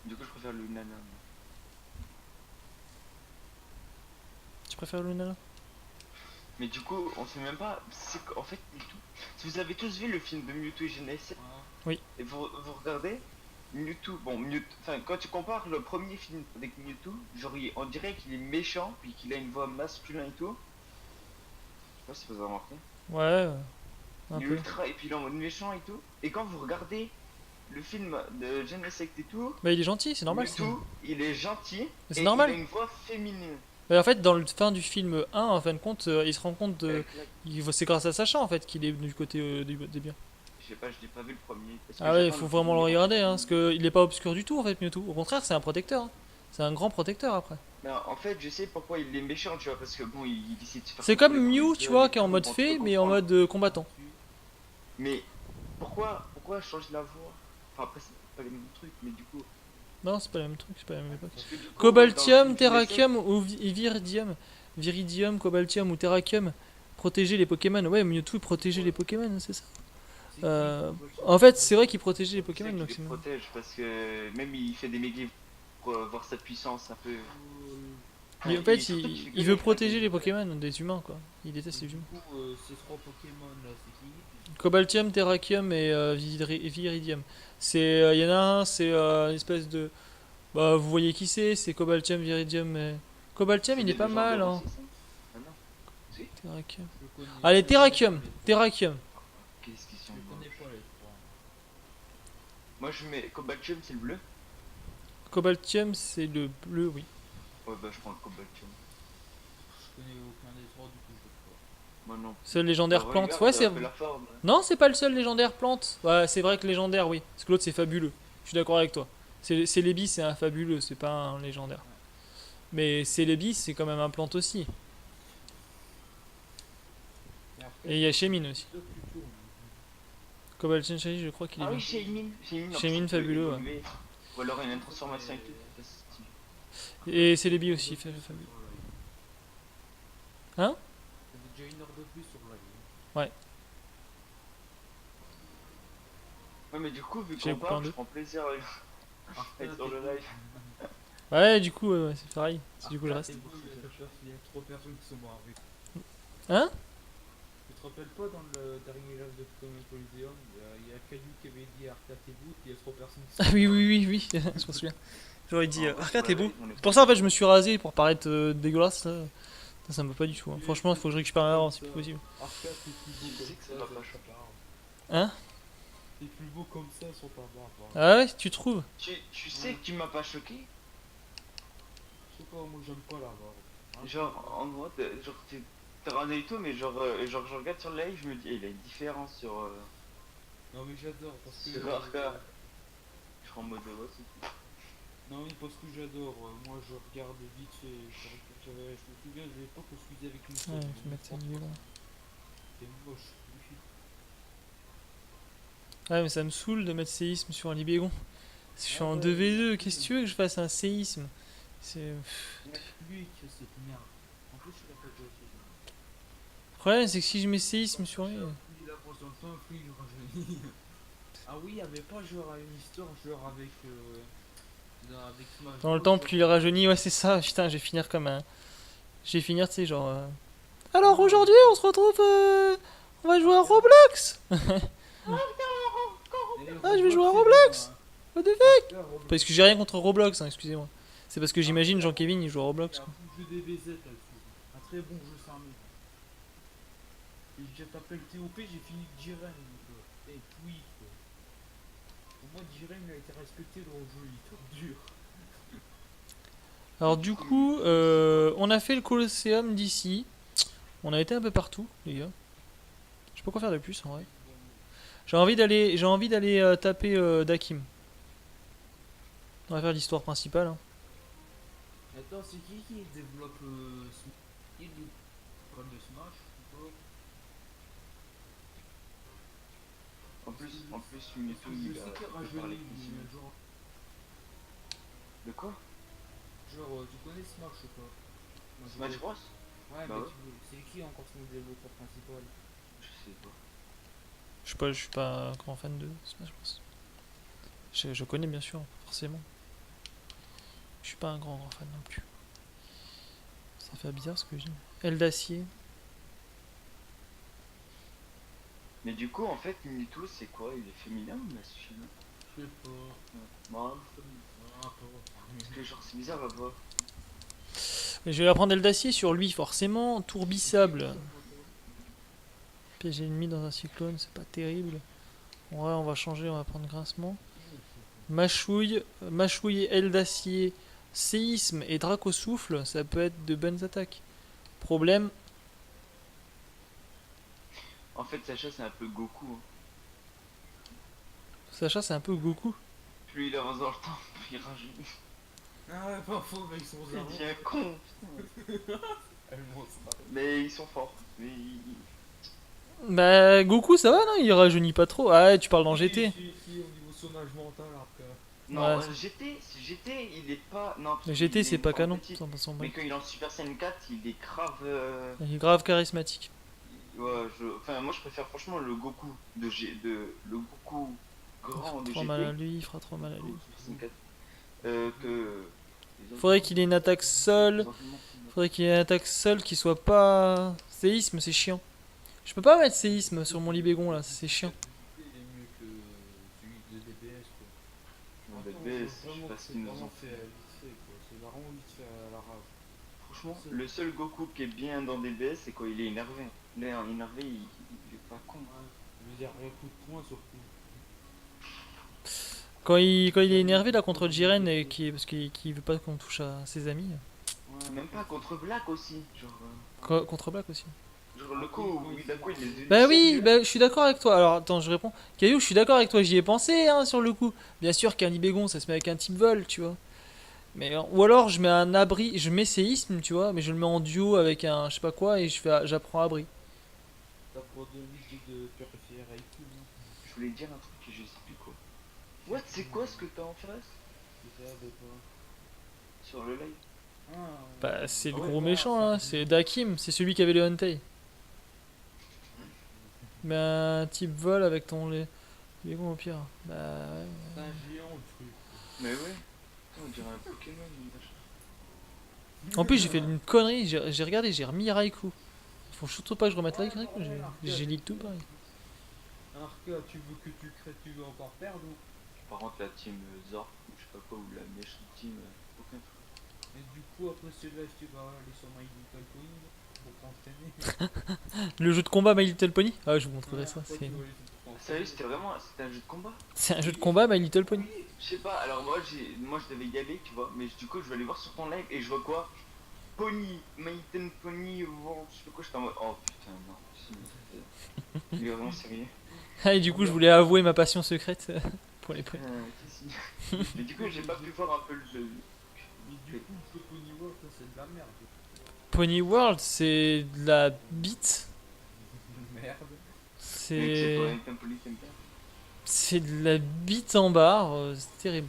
du coup, je préfère le nana. Tu préfères le Lunala? Mais du coup, on sait même pas. C'est qu'en fait, Mewtwo. Si vous avez tous vu le film de Mewtwo et Genesis, Oui. et vous regardez Mewtwo, bon, Mewtwo, enfin, quand tu compares le premier film avec Mewtwo, genre, on dirait qu'il est méchant, puis qu'il a une voix masculine et tout. Je sais pas si vous avez remarqué. Ouais, un Il est peu. ultra, et puis il est en mode méchant et tout. Et quand vous regardez le film de Genesis et tout, Bah il est gentil, c'est normal. Mewtwo, il est gentil, Mais c'est et normal. il a une voix féminine. Mais en fait, dans le fin du film 1, en fin de compte, il se rend compte de. Exact. C'est grâce à Sacha en fait qu'il est du côté des biens. Je sais pas, je n'ai pas vu le premier. Parce que Ah ouais, il j'attends faut vraiment le premier. regarder, hein, parce qu'il est pas obscur du tout en fait, Mewtwo. Au contraire, c'est un protecteur. Hein. C'est un grand protecteur après. Mais en fait, je sais pourquoi il est méchant, tu vois, parce que bon, il essaie de se faire C'est comme contrôler par Mew, les tu gueules vois, et qui est en tout, mode bon, tu fée, peux mais en comprendre. mode combattant. Mais pourquoi changer la voix? Enfin, après, c'est pas les mêmes trucs, mais du coup. Non, c'est pas le même truc, c'est pas la même époque. Parce que du coup, dans le Cobaltium, film Terrakium ou Viridium. Viridium, Cobaltium ou Terrakium. Protéger les Pokémon. Ouais, Mewtwo protéger les Pokémon, c'est ça. En fait, c'est vrai qu'il protégeait les Genesis, Pokémon, c'est donc qu'il c'est les protège, parce que même il fait des méga pour voir sa puissance un peu. En Et fait, surtout qu'il fait il que veut des protéger attaques. les Pokémon des humains, quoi. Il déteste les Du humains. coup, ces 3 Pokémon là, c'est qui? Cobaltium, Terrakium et Viridium. Il y en a un, c'est une espèce de. Bah, vous voyez qui c'est Cobaltium, Viridium. Cobaltium, C'est il est des pas mal, légendaires hein. aussi, ça? Ah non. Si? Terrakium. Je connais. Allez, je connais Terrakium, pas les trois. Terrakium. Qu'est-ce qu'ils Je sont connais moches. pas les 3. Moi, je mets Cobaltium, c'est le bleu. Cobaltium, c'est le bleu, oui. Ouais, bah, je prends le Cobaltium. Je connais aucun des 3, du coup je sais pas. Moi, non. Seul légendaire Bah, plante. regarde, Ouais, ça c'est. a fait la forme. Non, c'est pas le seul légendaire plante. Ouais, c'est vrai que légendaire, oui. Parce que l'autre, c'est fabuleux. Je suis d'accord avec toi. C'est Lébi, c'est un fabuleux, c'est pas un légendaire. Mais Celebi, c'est quand même un plante aussi. Et après, Et il y a Chemin aussi. deux plus tournes. Cobaltium Shiny, je crois qu'il est Ah bien. oui, Shaymin. Shaymin, en Shaymin, plus, il peut fabuleux, ouais. évoluer. Ou alors il a une transformation et tout. Ça, c'est stylé. Et Celebi aussi, fabuleux. Hein? Il y avait déjà 1 heure de plus sur la ligne. Ouais, mais du coup, vu J'ai qu'on plein parle, de- je prends plaisir à être sur le live. Ouais, du coup, ouais, c'est pareil. Du coup, je reste. Il y a 3 personnes qui sont mortes avec. Hein? Tu te rappelles pas dans le dernier live de Pokémon Coliseum, il y a Caillou qui avait dit Arcade et Boot, il y a 3 personnes qui sont Ah oui, mortes. oui, oui, oui, je m'en souviens. J'aurais dit, Ah, ouais, Arcade, ouais, t'es beau. ouais, on est C'est pour ça, en fait, je me suis rasé pour paraître dégueulasse, là. Ça me va pas du tout. Hein. Franchement, il faut que je récupère ma barbe, c'est plus possible. Arcade, t'es plus beau Tu sais comme que ça, ça va sur pas ta choquer. barbe. Hein? T'es plus beau comme ça sur ta barbe. Hein. Ah ouais, tu trouves? Tu sais que tu m'as pas choqué? Je sais pas, moi j'aime pas la barbe. Hein, Genre, en gros, genre, t'es rasé et tout, mais genre, genre, je regarde sur le live, je me dis, il a une différence sur. Non mais j'adore parce que... Sur Arcade. Je suis en mode, ouais, c'est tout. Non mais parce que j'adore, moi je regarde vite fait, je me souviens de l'époque où je faisais avec une Ouais, fille, faut mettre ça niveau là. c'est moche. Ouais, mais ça me saoule de mettre séisme sur un Libégon. Je suis Ah en ouais, 2v2, qu'est-ce que tu veux que je fasse un séisme? C'est. Lui qui a cette merde. En plus il a pas de Le problème, c'est que si je mets séisme sur lui. Plus il avance dans le temps, plus il rajeunit. Ah oui, il y avait pas genre une histoire genre avec Là, avec Smash Dans le Bros, temps, ça- plus il rajeunit, ouais, c'est ça. Putain, je vais finir comme un. Je vais finir, tu sais, genre. Alors aujourd'hui, on se retrouve. On va jouer à Roblox. Et Ah, je vais jouer à c'est Roblox. bien, hein. What the fuck? Après, Roblox, Parce que j'ai rien contre Roblox, hein, excusez-moi. C'est parce que j'imagine Jean-Kevin il joue à Roblox. c'est un Quoi. bon jeu DBZ là-dessus. Un très bon jeu Sarmé. Et je t'appelle TOP, j'ai fini Jiren. Et puis, quoi. Pour moi, Jiren il a été respecté dans le jeu, il est trop dur. Alors du coup, on a fait le Colosseum d'ici. On a été un peu partout, les gars. Je sais pas quoi faire de plus en vrai. J'ai envie d'aller taper Dakim. On va faire l'histoire principale. Hein. Attends, c'est qui développe Smash? Qui est le code de Smash ou pas? En plus, Parce Mewtwo, que je il sais a qu'il préparé rajeunit, les cuisines. mais genre, De quoi? tu connais Smash ou pas? Moi, je Smash vois- Bros? Ouais, Bah mais ouais. c'est qui encore son développeur principal? Je sais pas. Je suis pas un grand fan de Smash Bros. Je connais bien sûr, forcément. Je suis pas un grand fan non plus. Ça fait bizarre ce que je dis. Aile d'acier. Mais du coup, en fait, Mewtwo, c'est quoi? Il est féminin ou masculin? Je sais pas. Moi, Ah, pas. parce que genre, c'est bizarre à voir. Et je vais apprendre aile d'acier sur lui, forcément. Tourbissable. Piège ennemi dans un cyclone, c'est pas terrible. Ouais, on va changer, on va prendre grincement. Mâchouille, aile d'acier, séisme et drac au souffle, ça peut être de bonnes attaques. Problème, En fait, Sacha, c'est un peu Goku. Hein. Sacha c'est un peu Goku. Plus il avance dans le temps, plus il rajeunit. Ah ouais, pas faux, mais ils sont Il zarons. devient con. Elle montre ça. Mais ils sont forts. Mais Bah Goku ça va non, il rajeunit pas trop. Ah ouais, tu parles dans GT. Si, au niveau sonnage mental, après. non, Ouais. GT, il est pas. Non, parce Le qu'il GT est c'est pas canon. petit. Ça s'en bat. Mais quand il est en Super Saiyan 4, il est grave. Il est grave charismatique. Ouais, enfin, moi je préfère franchement le Goku le Goku grand de Trop GT. mal à lui, il fera trop mal à lui. Super Saiyan 4, que. Faudrait qu'il ait une attaque sol. Faudrait qu'il ait une attaque sol qui soit pas. Séisme, c'est chiant. Je peux pas mettre séisme sur mon Libégon là, c'est chiant. Il est mieux que celui de DBS, quoi. Non, Attends, DBS, c'est je sais vraiment- pas ce c'est qu'ils nous vraiment ont fait vite fait, quoi. C'est vraiment vite fait à la rage. Franchement, le seul Goku qui est bien dans DBS, c'est quand il est énervé. Il est énervé, il est pas con. Ouais. Je veux dire, un coup de poing surtout. Quand il est énervé là contre Jiren et parce qu'il veut pas qu'on touche à ses amis. Ouais. Même pas contre Black aussi. Genre, Contre Black aussi. le coup où d'un coup il les Bah oui, bah, je suis d'accord avec toi. Alors attends, je réponds. Caillou, je suis d'accord avec toi, j'y ai pensé hein, sur le coup. Bien sûr qu'un Libégon ça se met avec un type vol, tu vois. Mais, ou alors je mets un abri, je mets séisme, tu vois, mais je le mets en duo avec un je sais pas quoi et j'apprends abri. T'as pour de lui de purifier IQ, non? Je voulais dire un truc et je sais plus quoi. What, c'est quoi ce que t'as en face? C'est ça, de quoi? Sur le live? Ah, Bah c'est le ouais, gros bah, méchant là, c'est Dakim, c'est celui qui avait le Huntei. Mais un type vol avec ton Libégon au pire. Bah ouais. c'est un géant le truc. Mais ouais. On dirait un Pokémon. En plus j'ai fait une connerie, j'ai regardé, j'ai remis Raikou. Faut surtout pas que je remette Raikou, j'ai leak tout pareil. Alors que tu veux que tu crées, tu veux encore perdre ou? Par contre, la team Zork, ou je sais pas quoi, ou la méchante team, aucun truc. Et du coup, après ce live, tu vas aller sur My Little Pony pour t'entraîner. Le jeu de combat My Little Pony. Ah je vous montrerai ça, Après, c'est... tu vas aller pour t'entraîner. Sérieux, c'était un jeu de combat? C'est un jeu de combat My Little Pony. Je sais pas, alors moi je devais y aller, tu vois, mais du coup je vais aller voir sur ton live et je vois quoi? Pony, Maiten Pony, World, je sais pas quoi, j'étais en mode, oh putain, non, il est vraiment sérieux. Ah et du coup je voulais avouer ma passion secrète pour les ponis. Qu'est-ce qu'il- Mais du coup j'ai pas pu voir un peu le jeu. Mais du coup, ce Pony World, ça, c'est de la merde. Pony World c'est de la bite. Merde. Mais que C'est... c'est toi, Maiten Pony, t'aimes bien? C'est de la bite en barre, c'est terrible.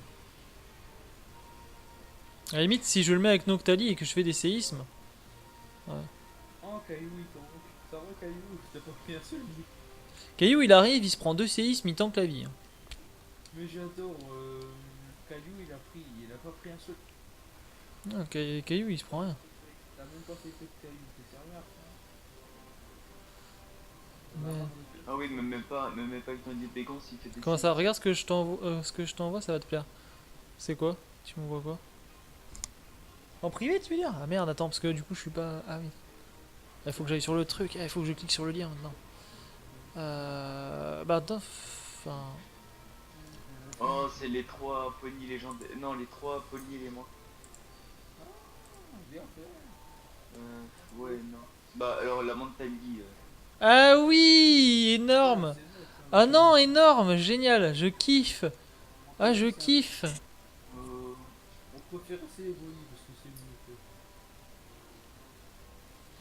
À la limite si je le mets avec Noctali et que je fais des séismes. Oh, Caillou, il t'en ça va, Caillou, je t'ai pas pris un seul. Caillou il arrive, il se prend 2 séismes, il tank la vie. Hein. Mais j'adore caillou, il a pas pris un seul. Ah, Caillou, il se prend rien. T'as même pas fait de caillou, t'es sérieux? Mais- Ah oui, me mets pas avec ton idée bégon s'il fait des Comment signes. ça? Regarde ce que je t'envoie, ça va te plaire. C'est quoi? Tu m'envoies quoi? En privé, tu veux dire? Ah merde, attends, parce que du coup, je suis pas. Ah oui. Il faut que j'aille sur le truc. Il faut que je clique sur le lien maintenant. Bah attends. Enfin. Oh, c'est les 3 ponies légendaires. Non, les 3 ponies les moins. Bien fait. Ouais, non. Bah, alors la Montagny. Ah oui, énorme. C'est vrai, ça, Ah mais non, énorme, génial, je kiffe. Ah, je kiffe. On préfère c'est les volis parce que c'est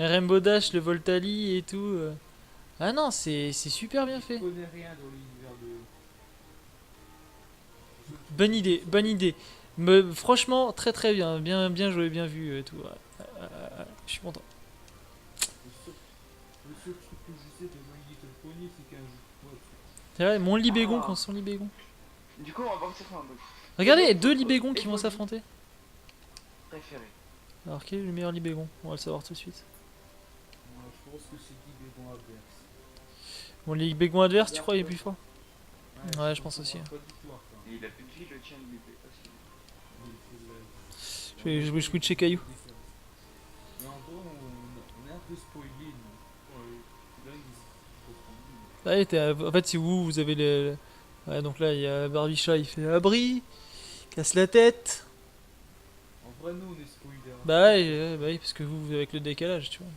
mieux. Rainbow Dash, le Voltali et tout. Ah non, c'est super bien Je fait. connais rien dans l'univers de. Bonne idée, bonne idée. Franchement, très bien, bien joué, bien vu et tout. Ouais, je suis content. Le seul truc que je sais de My Little Pony, c'est qu'un jeu. Ouais, C'est vrai, mon Libégon Ah. contre son Libégon. Du coup, on va partir sur un truc Regardez, deux Libégons qui vont Évolue. s'affronter. préféré. Alors, quel est le meilleur Libégon? On va le savoir tout de suite. moi, je pense que c'est Guy Bégon Aberx. Mon Libégon adverse, tu crois, il est plus fort? Ouais, je pense aussi. Pas du tout, enfin. Et il a plus de vie, le tien, il est aussi. Je vais switcher Caillou. Mais en gros, on est un peu spoilé, nous. Ouais, là, il Allez, en fait, si vous avez les. Ouais, donc là, il y a Barbicha, il fait abri, casse la tête. En vrai, nous, on est spoilé. Bah oui, parce que vous avec le décalage, tu vois. Du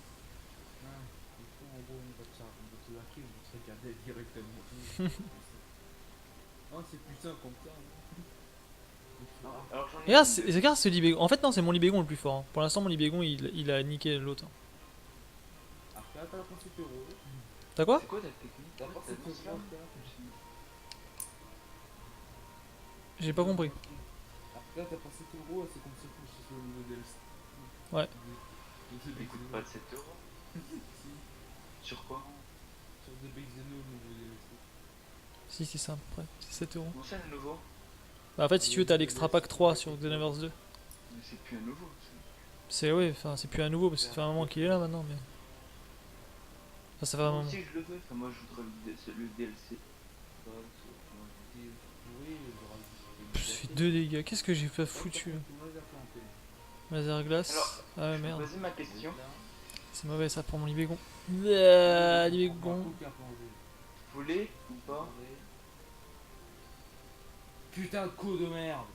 coup, en gros, on va te hacker, on va te regarder directement. Non, c'est plus simple comme ça. Alors j'en ai Regarde, une de- regarde ce Libégon. En fait, non, c'est mon Libégon le plus fort. Hein. Pour l'instant, mon Libégon, il a niqué l'autre. Hein. Après, t'as pas 7 euros. T'as quoi? C'est quoi ta technique T'as pas 7 non, c'est là. euros. J'ai pas compris. Après, t'as pas 7 euros, c'est comme ça que je suis sur le niveau DLC. Ouais. Il coûte pas de 7 euros. Si, Sur quoi sur des Big Zeno, le niveau DLC. Si, c'est ça, à peu près. C'est 7 euros. Bon, c'est un nouveau. Bah, en fait, si tu veux, t'as l'extra pack 3 sur Xenoverse 2. Mais c'est plus un nouveau. C'est, ouais, enfin, c'est plus un nouveau parce que ça fait un moment qu'il est là maintenant, mais. Enfin, ça fait un Moi moment. aussi je le veux. Enfin, moi je voudrais le DLC. Ouais, Oui, Je fais 2 dégâts. Qu'est-ce que j'ai fait foutu là? Laser glace. Alors, Ah ouais, je vais merde. poser ma question. C'est mauvais ça pour mon Libégon. Libégon. Vous voulez ou pas Putain de coup de merde.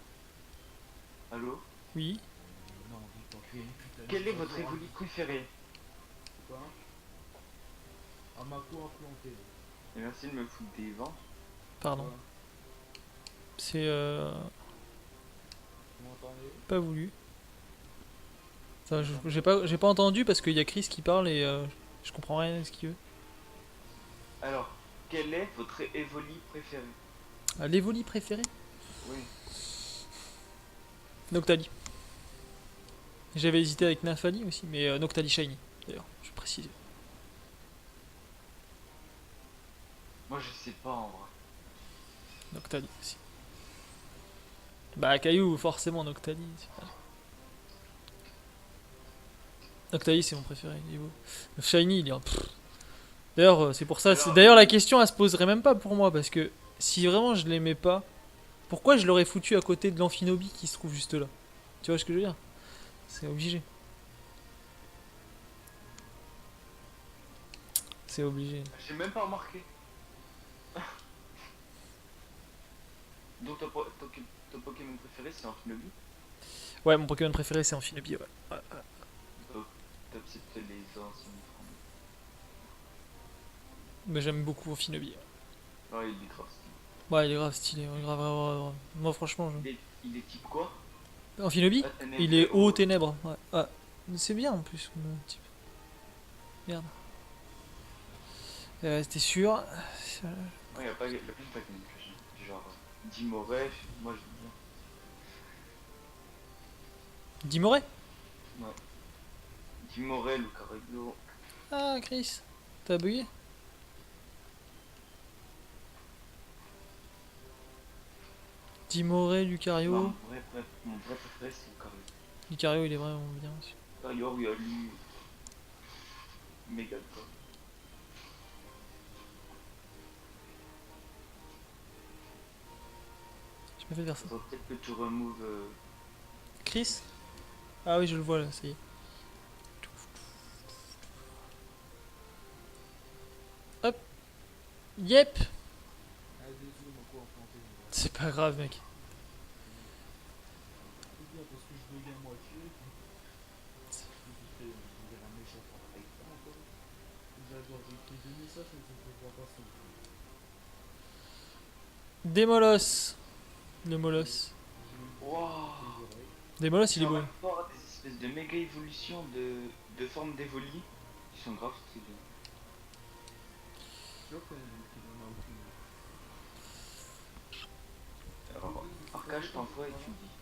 Allô Oui. Non, dis pas qu'il y a une putain de Quel est chose votre à évolu préféré Quoi Ah, ma cour implantée. Et merci de me foutre des vents. Pardon. C'est Vous m'entendez? pas voulu. Enfin, j'ai pas entendu parce qu'il y a Chris qui parle et je comprends rien de ce qu'il veut. Alors, quel est votre évoli préféré Ah, l'évoli préféré? Oui. Noctali. J'avais hésité avec Nymphali aussi, mais Noctali Shiny, d'ailleurs, je précise. Moi je sais pas en vrai. Noctali aussi. Bah, Caillou, forcément Noctali. Noctali, c'est mon préféré, il est beau. Le Shiny, il est. D'ailleurs, c'est pour ça. D'ailleurs, la question, elle se poserait même pas pour moi, parce que si vraiment je l'aimais pas, pourquoi je l'aurais foutu à côté de l'Amphinobi qui se trouve juste là? Tu vois ce que je veux dire? C'est obligé. C'est obligé. J'ai même pas remarqué. Donc ton Pokémon préféré c'est Amphinobi. Ouais, mon Pokémon préféré, c'est Amphinobi, ouais. Top c'est peut-être les anciens Mais j'aime beaucoup Amphinobi. Ouais, il est grave stylé. Ouais, il est grave stylé, ouais, grave. Moi, franchement, Il est type quoi Amphinobi, Ah, ténèbres, il est haut ouais. ténèbres. Ouais. Ah, c'est bien en plus comme type. Merde. C'était sûr. Ouais, y a plein de Pokémon que j'aime. Genre Dimoref, moi je dis bien. Dimoré. Ouais. Dimorel ou Carreglo. Ah, Chris, t'as bugué? Dimoré, Non, Lucario. mon vrai préféré c'est Lucario. Lucario, il est vraiment bien aussi. Lucario, il a lui. Méga quoi. Je me fais faire ça. Faudrait peut-être que tu removes. Chris? Ah oui, je le vois là, ça y est. Hop. Yep. Ah, désolé, ma quoi enchanté. C'est pas grave, mec. C'est bien parce que je bug à moitié. J'étais un méchant avec ça encore. J'adore, j'ai écrit 2 messages, mais je ne vois pas ça. Démolos. Le Molos. Waouh! Démolos, il est J'ai beau. envie de voir des espèces de méga évolutions de formes d'évolis qui sont grave stylées. Tu vois qu'il en a aucune. Alors, Arca, je t'envoie et tu me dis.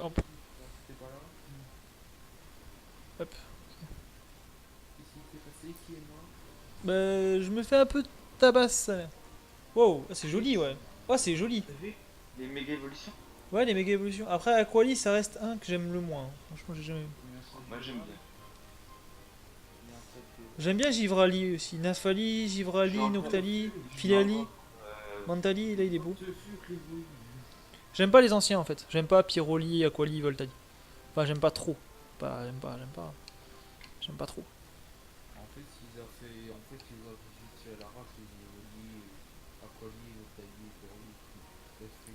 Hop. T'es pas là? Hop. Qu'est-ce qui s'est passé? Qui est moi? Bah, je me fais un peu tabasser. Wow, c'est joli, ouais. Ouais, c'est joli. T'as vu? Les méga évolutions? Ouais, les méga évolutions. Après, Aquali, ça reste un que j'aime le moins. Franchement, j'ai jamais. Moi j'aime bien. Il y a un trait J'aime bien Givrali aussi. Nafali, Je suis Givrali, en train de- Noctali, je suis Filali, encore, Mantali, là il est beau. Ce fut que les volumes. J'aime pas les anciens en fait. J'aime pas Pyroli, Aquali, Voltali. Enfin, j'aime pas trop. J'aime pas trop. En fait, ils ont fait. En fait, ils ont fait à l'arrache les Oli, Aquali, Otali, Peri.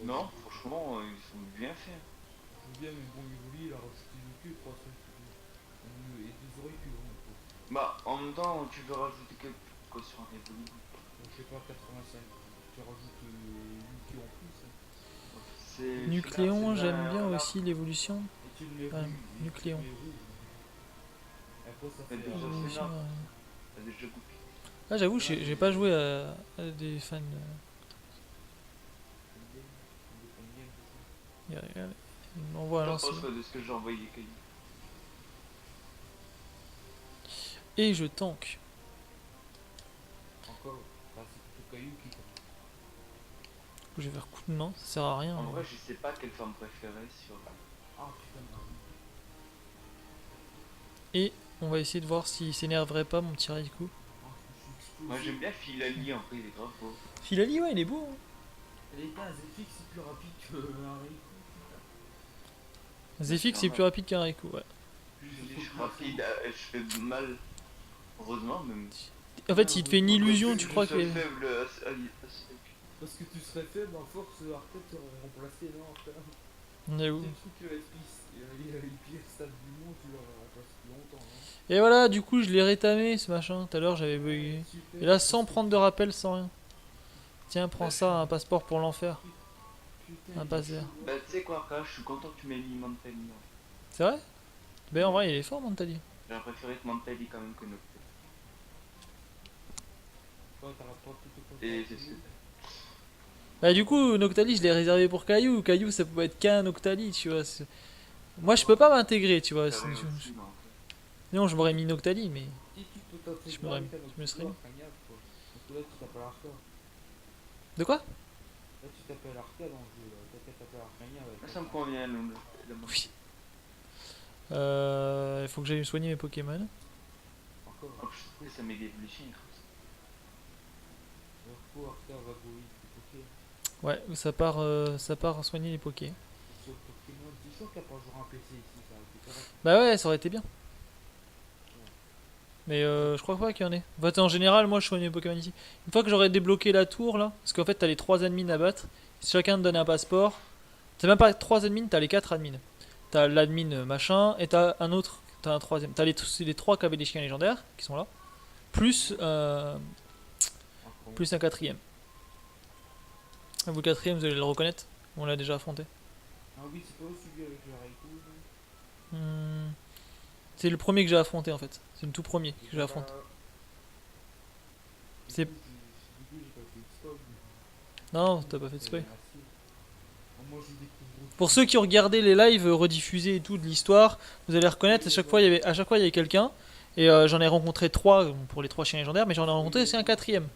Non, franchement, ils sont bien faits. Je veux bien, mais bon, Evoli, il a rajouté le cul, 3 trucs. Et 2 oreilles plus grandes. Quoi. Bah, en même temps, tu veux rajouter quelque chose sur un évolu. Donc, je sais pas, 85. Tu rajoutes Lucky en plus. Hein. C'est. Nucléon, c'est j'aime bien là, aussi l'évolution. Et tu le mets Ouais, rouge. et Nucléon. tu le mets rouge. Après, ça Mais fait. déjà, Évolution, T'as déjà goûté. Ah, j'avoue, j'ai pas joué à des fans. Il m'envoie à T'en l'ancien. penses quoi de ce que j'ai envoyé, Caillou? Et je tank. Encore. Bah, c'est plutôt Caillou qui compte. Je vais faire coup de main, ça sert à rien. En vrai, je sais pas quelle forme préférer sur. Ah, putain. Et on va essayer de voir s'il s'énerverait pas mon petit Raikou. Ah, je me suis explosé. Moi j'aime bien Filali en vrai, il est grave beau. Filali, ouais, il est beau. Hein. Les gars, Zephyr, c'est plus rapide qu'un Raikou. Zephyr, c'est plus rapide qu'un Raikou, ouais. Je suis rapide, je fais mal. Heureusement, même. En fait, il te fait une illusion, tu crois que. que. Je suis faible Parce que tu serais faible, à force, Arcade t'aurait remplacé, non, Arcade. On est C'est où? le truc que les pires stades du monde, tu l'aurais remplacé depuis longtemps. Hein. Et voilà, du coup, je l'ai rétamé ce machin. Tout à l'heure, j'avais bugué. Super, Et là, sans parce que- prendre de rappel, sans rien. Tiens, prends ça, un passeport pour l'enfer. Putain, Un il passe est vert. chaud. Bah, tu sais quoi, Arca, je suis content que tu m'aies mis Mantali. C'est vrai? Ben en vrai, il est fort, Mantali. J'aurais préféré que Mantali quand même que Nocte. Toi, t'auras pas plutôt pas Et fait c'est Caillou. Bah, du coup, Noctali, je l'ai réservé pour Caillou. Caillou, ça peut être qu'un Noctali, tu vois. Moi, je peux pas m'intégrer, tu vois. Ça va Sinon, aussi, non. sinon, je m'aurais mis Noctali, mais. Si tu peux t'intégrer Je me avec un autre je me serais joueur, mis. Cagnard, quoi. Parce que là, tu t'appelles Arcade. De quoi? Là, tu t'appelles Arcade en jeu. Là. T'as qu'à t'appeler Arcania avec. Ça me convient, le Oui. Il faut que j'aille soigner mes Pokémon. Encore. En plus, je trouve que ça méga évolution. Orco, Arcade, Vagoï, ok. Ouais, ça part soigner les Pokés. Sur Pokémon, c'est sûr qu'il n'y a pas joué un PC ici, ça. C'est correct. Bah ouais, ça aurait été bien. Mais je crois pas qu'il y en ait. En fait, en général, moi je soigne les Pokémon ici. Une fois que j'aurai débloqué la tour là, parce qu'en fait t'as les 3 admins à battre, chacun te donne un passeport. C'est même pas 3 admins, t'as les 4 admins. T'as l'admin machin, et t'as un autre, t'as un troisième. T'as les 3 qui avaient les chiens légendaires, qui sont là, plus, plus un quatrième. Vous le quatrième, vous allez le reconnaître, on l'a déjà affronté. Ah oui, c'est pas celui avec le Raikou. C'est le premier que j'ai affronté en fait. C'est le tout premier que j'ai affronté. C'est- Du coup, j'ai pas fait de stop. Non, t'as pas fait de spoil. Moi, je découvre. Pour ceux qui ont regardé les lives rediffusés et tout de l'histoire, vous allez reconnaître à chaque fois il y avait quelqu'un. Et j'en ai rencontré 3 pour les 3 chiens légendaires, mais j'en ai rencontré aussi un quatrième.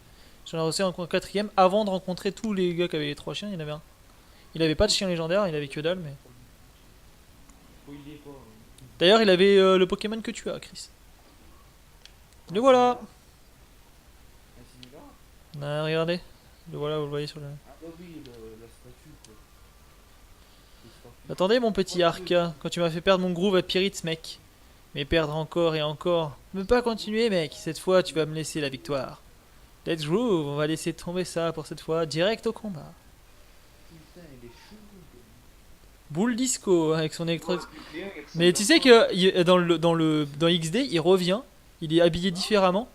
J'en ai lancé un quatrième avant de rencontrer tous les gars qui avaient les 3 chiens. Il y en avait un. Il avait pas de chien légendaire, il avait que dalle, mais. Spoilez pas. D'ailleurs, il avait le Pokémon que tu as, Chris. Le voilà. Ah, c'est là. Ah, regardez. Le voilà, vous le voyez sur le. Ah bah oui, la statue quoi. Le statue. Attendez, mon petit Arca, quand tu m'as fait perdre mon groove à Pyritz, mec. Mais perdre encore et encore. Ne pas continuer, mec. Cette fois, tu vas me laisser la victoire. Let's groove, on va laisser tomber ça pour cette fois. Direct au combat. Putain, il est chou. Boule disco avec son électro. Ouais, puis Cléon, il ressemble Mais tu sais que dans XD, il revient. Il est habillé différemment.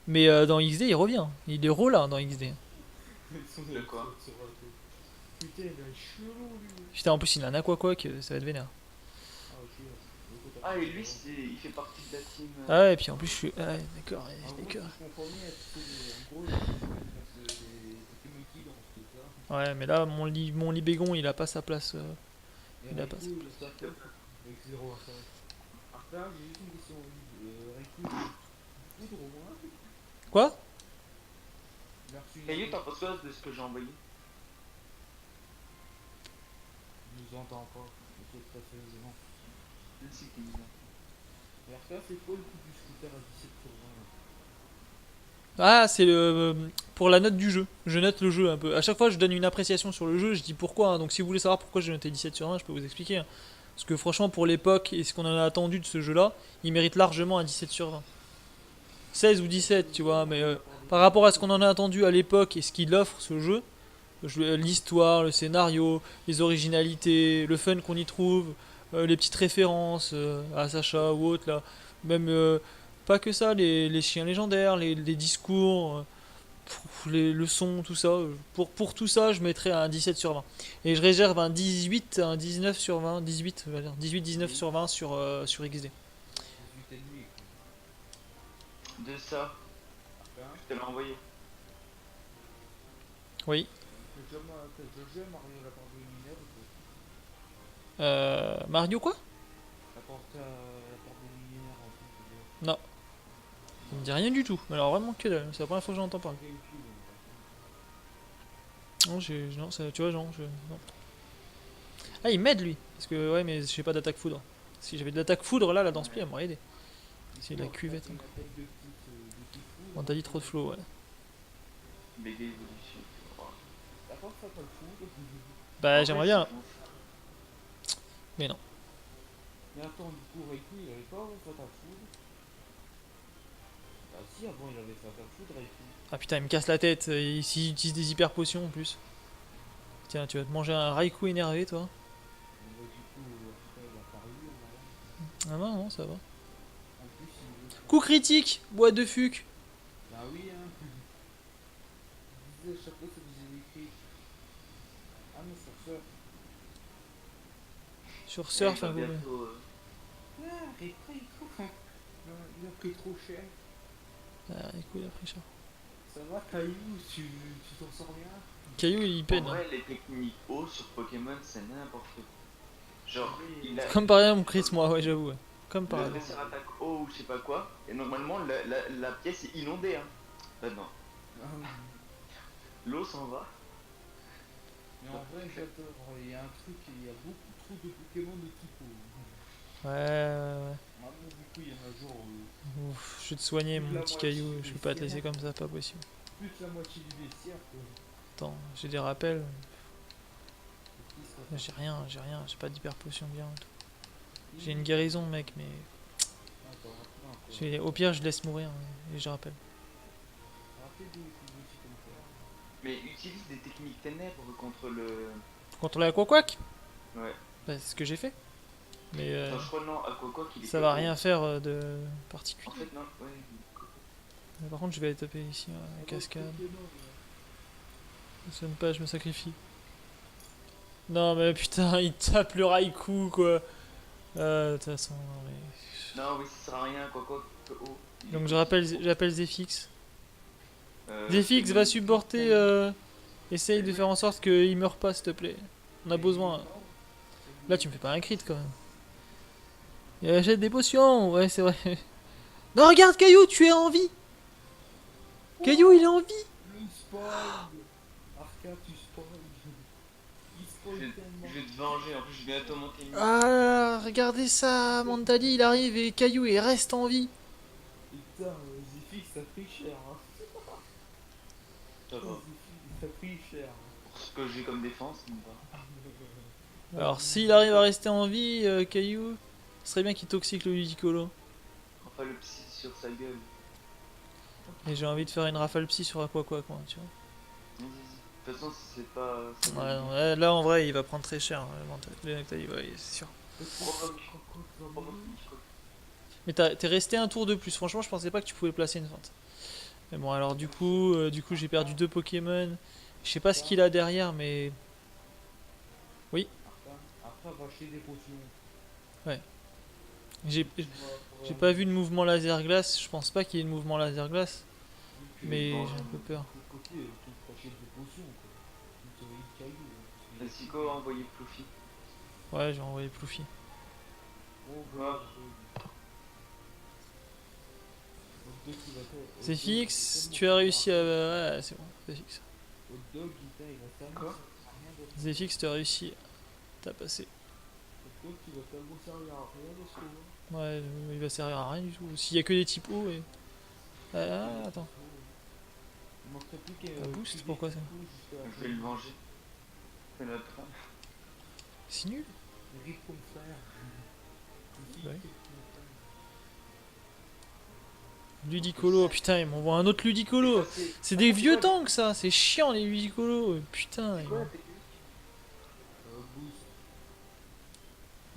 Mais dans XD, il revient. Il est là dans XD. De quoi? Putain, il est chelou lui. Putain, en plus, il a un aquaquac, ça va être vénère. Ah, ok. Ah, et lui, il fait partie de la team. Ah ouais, et puis en plus, je suis. Ah ouais, d'accord, ouais, En gros, d'accord. si je comprends bien, en gros, il faut mettre des Pokémon qui dans ce truc-là. Ouais, mais là, mon libégon, il a pas sa place. Et Il a Raikou, pas ça. le starter, avec 0 à 5. Après, j'ai juste une question. Raikou, il est foudre au moins. Quoi? Il a reçu une Caillou, épée. t'en penses quoi de ce que j'ai envoyé? Il nous entend pas. Il faut très sérieusement. Je sais qu'il nous entend. Et RK, c'est quoi le coup du scooter à 17 sur 20 Ah, c'est pour la note du jeu. Je note le jeu un peu. À chaque fois, je donne une appréciation sur le jeu, je dis pourquoi, hein. Donc si vous voulez savoir pourquoi j'ai noté 17 sur 20, je peux vous expliquer, hein. Parce que franchement, pour l'époque et ce qu'on en a attendu de ce jeu-là, il mérite largement un 17 sur 20. 16 ou 17, tu vois, mais par rapport à ce qu'on en a attendu à l'époque et ce qu'il offre ce jeu, l'histoire, le scénario, les originalités, le fun qu'on y trouve, les petites références à Sacha ou autre là, même pas que ça, les chiens légendaires, les discours, le son, tout ça. Pour tout ça, je mettrais un 17 sur 20. Et je réserve un 18, un 19 sur 20, 18, on va dire, 18-19 sur 20 sur XD. 18 et demi. De ça, Hein. je te l'ai envoyé. Oui. T'as déjà joué à Mario la porte de luminaire ou pas? Mario quoi? La porte de luminaire en fait. Non. Ça me dit rien du tout. Alors vraiment que dalle. C'est la première fois que j'entends parler. Non, non, tu vois, non, non. Ah, il m'aide lui. Parce que, ouais, mais j'ai pas d'attaque foudre. Si j'avais de l'attaque foudre là, la danse pli, elle m'aurait aidé. C'est de la cuvette. Hein. On t'a dit trop de flow, ouais. BD évolution. Oh. D'accord, ça pas le fou. Bah, En j'aimerais fait, bien. c'est bon. Mais non. Mais attends, du coup, Raikou, il avait pas Fatal Food. Bah si, avant il avait Fatal Food, Raikou. Ah putain, il me casse la tête. S'il utilise des hyper potions en plus. Tiens, tu vas te manger un Raikou énervé, toi. Bah, du coup, après, il a paru, voilà. Ah non, non, ça va. En plus, il veut... Coup critique, boîte de fuc. Bah oui, hein. Je disais à chaque fois que vous avez écrit. Ah non, sur ça. Sur surf, Il va un peu. bientôt, Ah, Raikou. Il a pris trop cher. Ah, Raikou, il a pris cher. Ça va, Caillou, tu t'en sors bien? Caillou, il En peine. Hein. vrai, les techniques haut sur Pokémon, c'est n'importe quoi. Genre, il a Comme par exemple Chris, moi, ouais, j'avoue. Ouais. Comme par le exemple. dresseur attaque haut ou je sais pas quoi, et normalement la pièce est inondée. Hein. Bah non, Ah oui. l'eau s'en va. Mais en vrai, j'adore. Il y a un truc, il y a beaucoup trop de Pokémon de type eau. Ouais, ouais, Vraiment, du coup, il y en a genre ouais. Ouf, je vais te soigner, mon petit caillou. Je peux pas te laisser comme ça, pas possible. plus de la moitié du bestiaire. Quoi. Attends, j'ai des rappels. Et qui serait J'ai rien. J'ai pas d'hyper potion bien. et tout. J'ai une guérison, mec, mais. Attends, attends, Au pire, je laisse mourir et je rappelle. rappelez-vous aussi comme ça. Mais utilise des techniques ténèbres contre le. Contrôler la quack. Ouais. Bah, c'est ce que j'ai fait. Mais Enfin, je crois non, à quoi qu'il est. ça va rien faire de particulier. En fait, non, ouais. Mais par contre, je vais aller taper ici, la cascade. Ça sonne pas, je me sacrifie. Non, mais putain, il tape le Raikou, quoi. De toute façon, non, mais. Non, mais ça sert à rien, quoi que haut. Donc, j'appelle Zephyx. Zephyx c'est va bon. supporter. Essaye de faire en sorte qu'il meure pas, s'il te plaît. On a besoin. Là, tu me fais pas un crit quand même. Il achète des potions, ouais, c'est vrai. Non, regarde, Caillou, tu es en vie. Caillou, il est en vie. Le spoil. Arca, tu spoil. Il spoil tellement. Je vais te venger, en plus je vais bientôt monter une. Ah, regardez ça, Mandali, il arrive et Caillou, il reste en vie. Putain, Zifix, ça a pris cher. Hein. Ça va. Zifix, ça a pris cher. Pour ce que j'ai comme défense, ça me va. Alors, s'il arrive à rester en vie, Caillou, ce serait bien qu'il toxique le Ludicolo. Enfin, le psy sur sa gueule. Et j'ai envie de faire une rafale psy sur quoi, tu vois. Vas-y, vas-y. De toute façon, si c'est pas. Ouais, non, là, en vrai, il va prendre très cher, le Noctail, ouais, c'est sûr. Provoque. Mais t'es resté un tour de plus. Franchement, je pensais pas que tu pouvais placer une feinte. Mais bon, alors du coup j'ai perdu 2 Pokémon. Je sais pas ce qu'il a derrière, mais Après, va acheter des potions. j'ai pas vu de mouvement laser glace. Je pense pas qu'il y ait de mouvement laser glace, mais j'ai un peu peur. Côté, tu achètes des potions, quoi. Tu te caillou. Vas-y, go, envoyer Fluffy. Ouais, j'ai envoyé Ploufy. Oh, Ah. C'est fixe, tu as réussi à. Ouais, c'est bon, c'est fixe. Hot dog, il va tellement Quoi rien d'autre. C'est fixe, tu as réussi. T'as passé. Hot dog, il va tellement servir à rien de ce que Ouais, il va servir à rien du tout. S'il y a que des types hauts et. Ah, attends. Il manquerait plus qu'un Un boost, pourquoi ça Je vais le venger. C'est notre. C'est nul. Rip comme frère. Ouais. Ludicolo, oh, putain, ils m'envoient un autre Ludicolo. C'est des vieux tanks ça, c'est chiant les Ludicolo. Putain. C'est quoi la technique? Boost.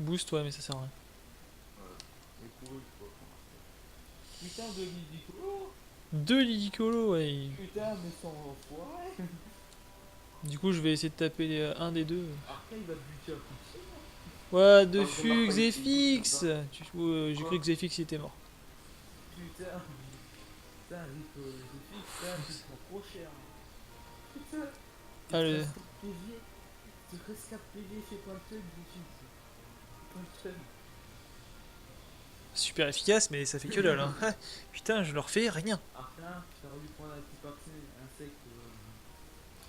Boost, ouais, mais ça sert à rien. Et courir, quoi. Putain de Lidicolo. 2 Ludicolo, ouais. Putain, mais sans enfoiré. Du coup, je vais essayer de taper un des deux. Après, il va te buter à coup de pied. Ouais, de Oh, Fugs et il Fix. marque J'ai cru que Zephyx était mort. Putain. Putain, Rip, putain, tu te prends trop cher. Putain. Allez. Tu restes 4 PV, fais pas le truc, Zephyx. Fais pas le truc. Super efficace, mais ça fait que dalle. Hein. Putain, je leur fais rien. Archin, tu aurais dû prendre un petit papier, insecte.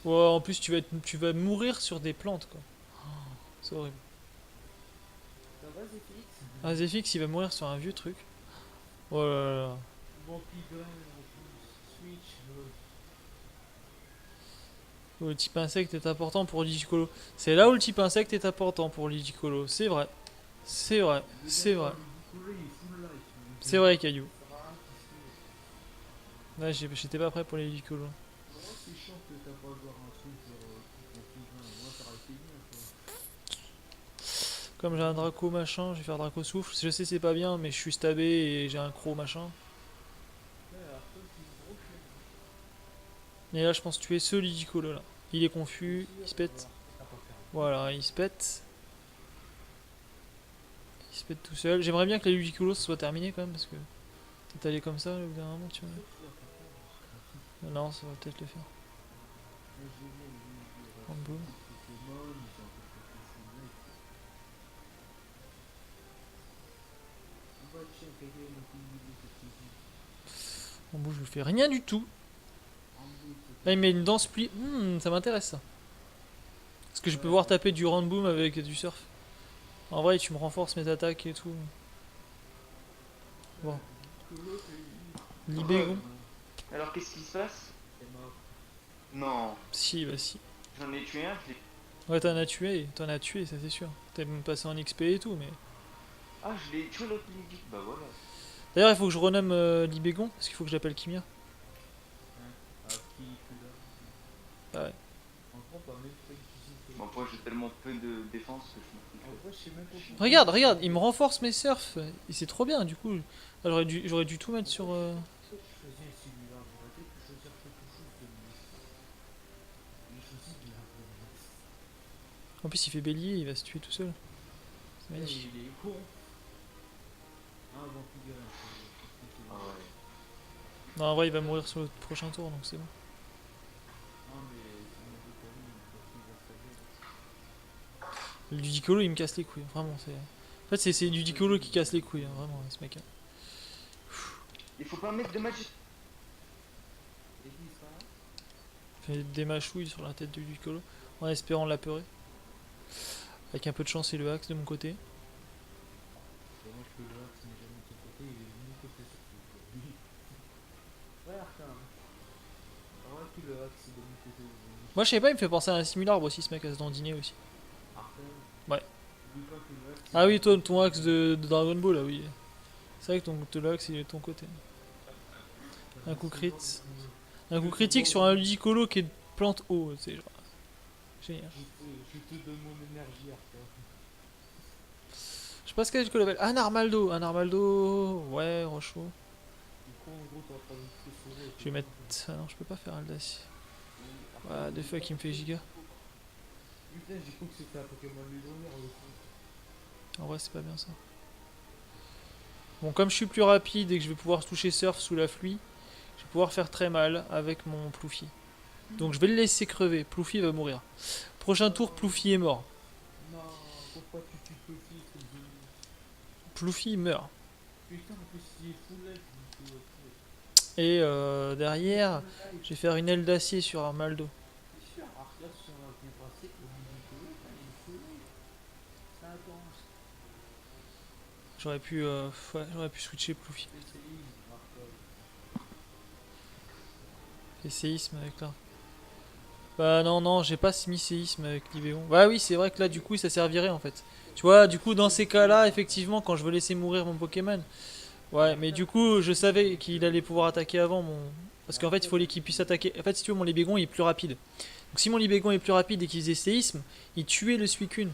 Ouais, en plus, tu vas mourir sur des plantes, quoi. Oh, c'est horrible. Ça va, Zephyx? Ah, Zephyx, il va mourir sur un vieux truc. Oh là là là. Vampire, en plus, Switch. Oh, le type insecte est important pour Ludicolo. C'est là où le type insecte est important pour Ludicolo. C'est vrai. C'est vrai. C'est vrai. C'est vrai, Caillou. Ouais, j'étais pas prêt pour les Ludicolo. C'est chiant que t'as pas joué un truc genre moi ça aurait été bien quoi. Comme j'ai un Draco machin, je vais faire Draco souffle. Je sais c'est pas bien, mais je suis stabé et j'ai un croc machin. Ouais, après c'est gros que Et là, je pense tuer ce Ludicolo là. Il est confus, il se pète. Voilà, il se pète. Il se pète tout seul. J'aimerais bien que les Ludicolos soient terminés quand même parce que t'es allé comme ça au bout d'un moment, tu vois. Non, ça va peut-être le faire. En boum. En boum, je fais rien du tout. Là, il met une danse pli. Ça m'intéresse ça. Parce que je peux voir taper du round boom avec du surf. En vrai, tu me renforces mes attaques et tout. Bon. Libégon. Alors qu'est-ce qui se passe? Non. Si, bah si. J'en ai tué un, je l'ai. Ouais, t'en as tué, ça c'est sûr. T'es même passé en XP et tout, mais. Ah, je l'ai tué l'autre Libik, bah voilà. D'ailleurs, il faut que je renomme Libégon, parce qu'il faut que je l'appelle Kimia. Ah ouais. Bon, moi j'ai tellement peu de défense que je m'en fous. Regarde, il me renforce mes surfs. Et c'est trop bien, du coup. Ah, j'aurais dû tout mettre sur. En plus, il fait bélier, il va se tuer tout seul. C'est magnifique. Il est con. Ah ouais. Non, en vrai, il va mourir sur le prochain tour, donc c'est bon. Le Ludicolo, il me casse les couilles, vraiment. En fait, c'est Ludicolo qui casse les couilles, hein, vraiment, ce mec. Il faut pas mettre de magie. Fait des mâchouilles sur la tête du Ludicolo en espérant l'apeurer. Avec un peu de chance et le axe de mon côté. Dommage que le Axe n'est jamais de ton côté, il est de mon côté surtout. Ouais, Arcane. Ah ouais, que le Axe est de mon côté aujourd'hui. Moi je sais pas, il me fait penser à un simularbre aussi ce mec à se dandiner aussi. Arcane. Ouais. N'oublie pas que le Axe. Ah oui, toi ton axe de Dragon Ball là, oui. C'est vrai que ton axe il est de ton côté. Un coup crit. Un coup critique sur un Ludicolo qui est de plante haut, c'est genre. Génial. Je te donne mon énergie, Arcane. Je sais pas ce qu'est le level. Un Armaldo. Ouais, Rochaud. Du coup, en gros, t'es en train de te sauver. Je vais mettre. Ah non, je peux pas faire Aldaci. Ouais, des fois qui me fait giga. Putain, j'ai cru que c'était un Pokémon légendaire le coup. En vrai, c'est pas bien ça. Bon, comme je suis plus rapide et que je vais pouvoir toucher Surf sous la pluie, je vais pouvoir faire très mal avec mon Ploufi. Donc je vais le laisser crever. Ploufi va mourir. Prochain tour, Ploufi est mort. Non, pourquoi tu tues Ploufi comme je... Ploufi meurt. Putain, en plus, il est full life. Donc, Et derrière, je vais faire une aile d'acier sur Armaldo. c'est sûr, Arcane sur un contrasté au Ludicolo, il est full life. Ça avance. J'aurais pu switcher Ploufi. Spécialiste, Arcane. Et séisme avec là. Bah non, j'ai pas mis séisme avec Libéon. Bah oui, c'est vrai que là, du coup, ça servirait en fait. Tu vois, du coup, dans ces cas-là, effectivement, quand je veux laisser mourir mon Pokémon. Ouais, mais du coup, je savais qu'il allait pouvoir attaquer avant mon. Parce qu'en fait, il fallait qu'il puisse attaquer. En fait, si tu veux, mon Libégon il est plus rapide. Donc, si mon Libégon est plus rapide et qu'il faisait séisme, il tuait le Suicune.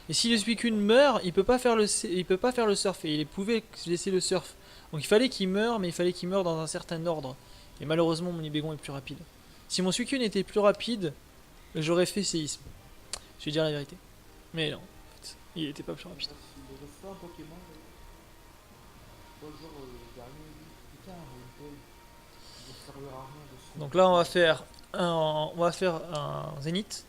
Et si le Suicune meurt, il peut pas faire il peut pas faire le surf. Et il pouvait laisser le surf. Donc, il fallait qu'il meure, mais il fallait qu'il meure dans un certain ordre. Et malheureusement, mon Libégon est plus rapide. Si mon Suicune était plus rapide, j'aurais fait séisme. Je vais dire la vérité. Mais non, en fait, il était pas plus rapide. Il reste pas un Pokémon. Pas genre dernier. Putain, une taille. Il ne servira à rien de se. Donc là, on va faire un Zénith.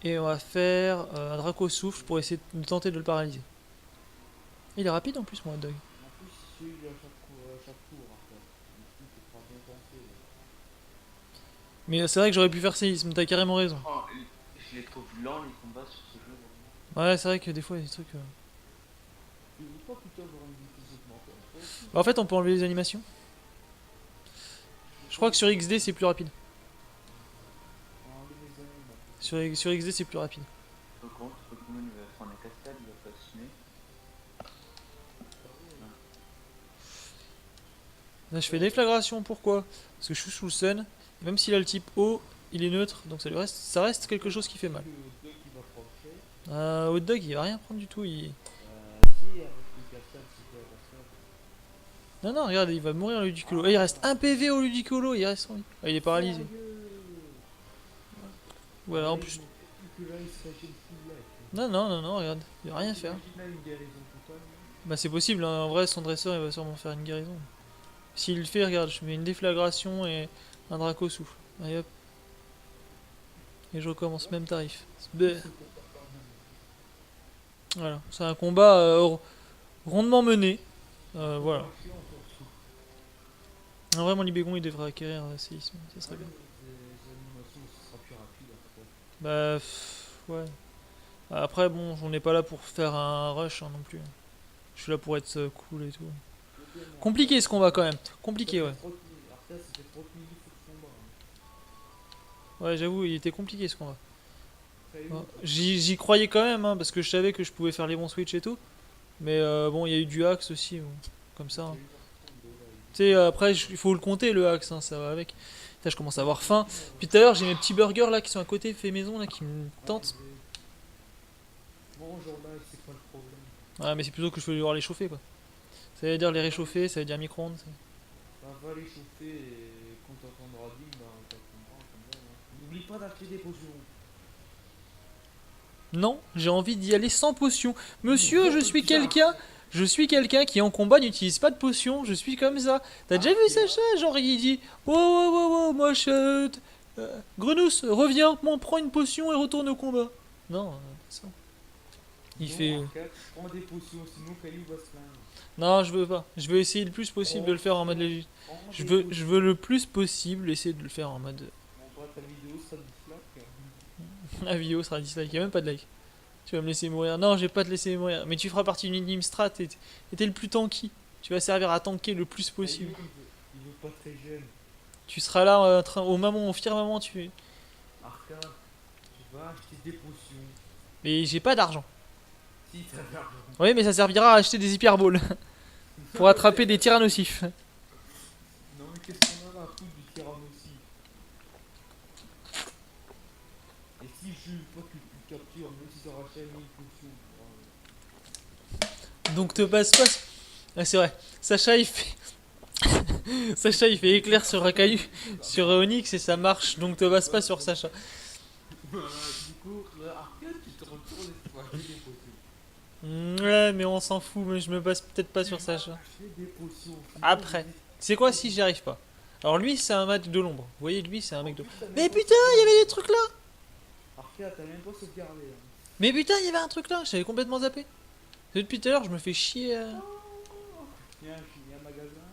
Et on va faire un Draco Souffle pour essayer de tenter de le paralyser. Il est rapide en plus, mon hot dog. En plus, il suit à chaque tour, Arcane. Du coup, tu feras bien penser. Mais c'est vrai que j'aurais pu faire séisme, t'as carrément raison. Oh, je les trouve lents les combats sur ce jeu. Ouais, c'est vrai que des fois, il y a des trucs. Tu veux pas plutôt avoir une vie physiquement toi aussi. Bah, en fait, on peut enlever les animations. Je crois que sur XD, c'est plus rapide. Enlever les animaux. Sur XD, c'est plus rapide. Par contre, Pokémon il va faire un cascade, il va pas assumer. Là, je fais déflagration, pourquoi? Parce que je suis sous le sun. Et même s'il a le type eau, il est neutre, donc ça reste quelque chose qui fait mal. Le hot dog qui va prendre cher. Hot dog, il va rien prendre du tout. Si, avec les cascades, c'était la cascade. Non, regarde, il va mourir le Ludicolo. Ah, il reste un PV au Ludicolo, il reste en vie. Ah, il est paralysé. Voilà, en plus. Que là, il serait chez le full life. Non, regarde, il va rien faire. Imagine là une guérison totale. Bah, c'est possible, hein. En vrai, son dresseur, il va sûrement faire une guérison. S'il le fait, regarde, je mets une déflagration et un Draco souffle. Allez hop. Et je recommence, même tarif. Bleh. Voilà, c'est un combat rondement mené. Voilà. En vrai, mon Libégon il devrait acquérir un séisme, ça serait bien. Les animations, ce sera plus rapide après. Bah, ouais. Après, bon, on n'est pas là pour faire un rush hein, non plus. Je suis là pour être cool et tout. Compliqué ce combat quand même. Compliqué, ouais. Arthas, c'était 30 minutes sur ce combat. Ouais, j'avoue, il était compliqué ce combat. Ça y est, Ouais. J'y croyais quand même, hein, parce que je savais que je pouvais faire les bons switch et tout. Mais bon, il y a eu du axe aussi, bon, comme ça. Hein. Tu sais, après, il faut le compter le axe, hein, ça va avec. Putain, je commence à avoir faim. Puis tout à l'heure, j'ai mes petits burgers là qui sont à côté, fait maison, là, qui me tentent. Bon, genre là, c'est pas le problème. Ouais, mais c'est plutôt que je veux devoir les chauffer, quoi. Ça veut dire les réchauffer, ça veut dire micro-ondes. Bah, va les chauffer et quand t'entendras dire, bah, t'attendras comme ça. Hein. N'oublie pas d'acheter des potions. Non, j'ai envie d'y aller sans potion. Monsieur, je suis quelqu'un. Je suis quelqu'un qui en combat n'utilise pas de potion. Je suis comme ça. T'as déjà vu ça, genre il dit wow, moi je. Grenousse, reviens, prends une potion et retourne au combat. Non, ça. Il Non, fait. Arcade, prends des potions, sinon Caillou va se plaindre. Non, je veux pas. Je veux essayer le plus possible de le faire en mode léger. Prends Je des veux potions. le plus possible essayer de le faire en mode. Mon pote, ta vidéo sera dislike. La vidéo sera dislike, y a même pas de like. Tu vas me laisser mourir. Non, je vais pas te laisser mourir. Mais tu feras partie d'une énigme strat et t'es le plus tanky. Tu vas servir à tanker le plus possible. Il veut pas très jeune. Tu seras là au moment, au firmament, tu. Arcade, tu vas acheter des potions. Mais j'ai pas d'argent. Si, t'as de l'argent. Oui, mais ça servira à acheter des hyperballs. Pour attraper des tyrannosifs. Non, mais qu'est-ce qu'on a à foutre du tyrannosif? Et si je veux pas que tu captures, même si ça rachète une potion. Donc te passe pas. Ah, c'est vrai. Sacha il fait. Sacha il fait éclair sur un caillou sur Onyx et ça marche. Donc te passe pas sur Sacha. Du coup, Arcade, tu te retournes et tu vas acheter des potions. Ouais, mais on s'en fout. Mais je me passe peut-être pas sur Sacha. Acheter des potions. Après. Tu sais quoi si j'y arrive pas? Alors lui c'est un mec de l'ombre. Vous voyez lui c'est un mec de. Mais putain, il y avait des trucs là. Arcade, t'as même pas sauvegardé. Hein. Mais putain, il y avait un truc là. J'avais complètement zappé. Depuis tout à l'heure, je me fais chier. Il y a un magasin.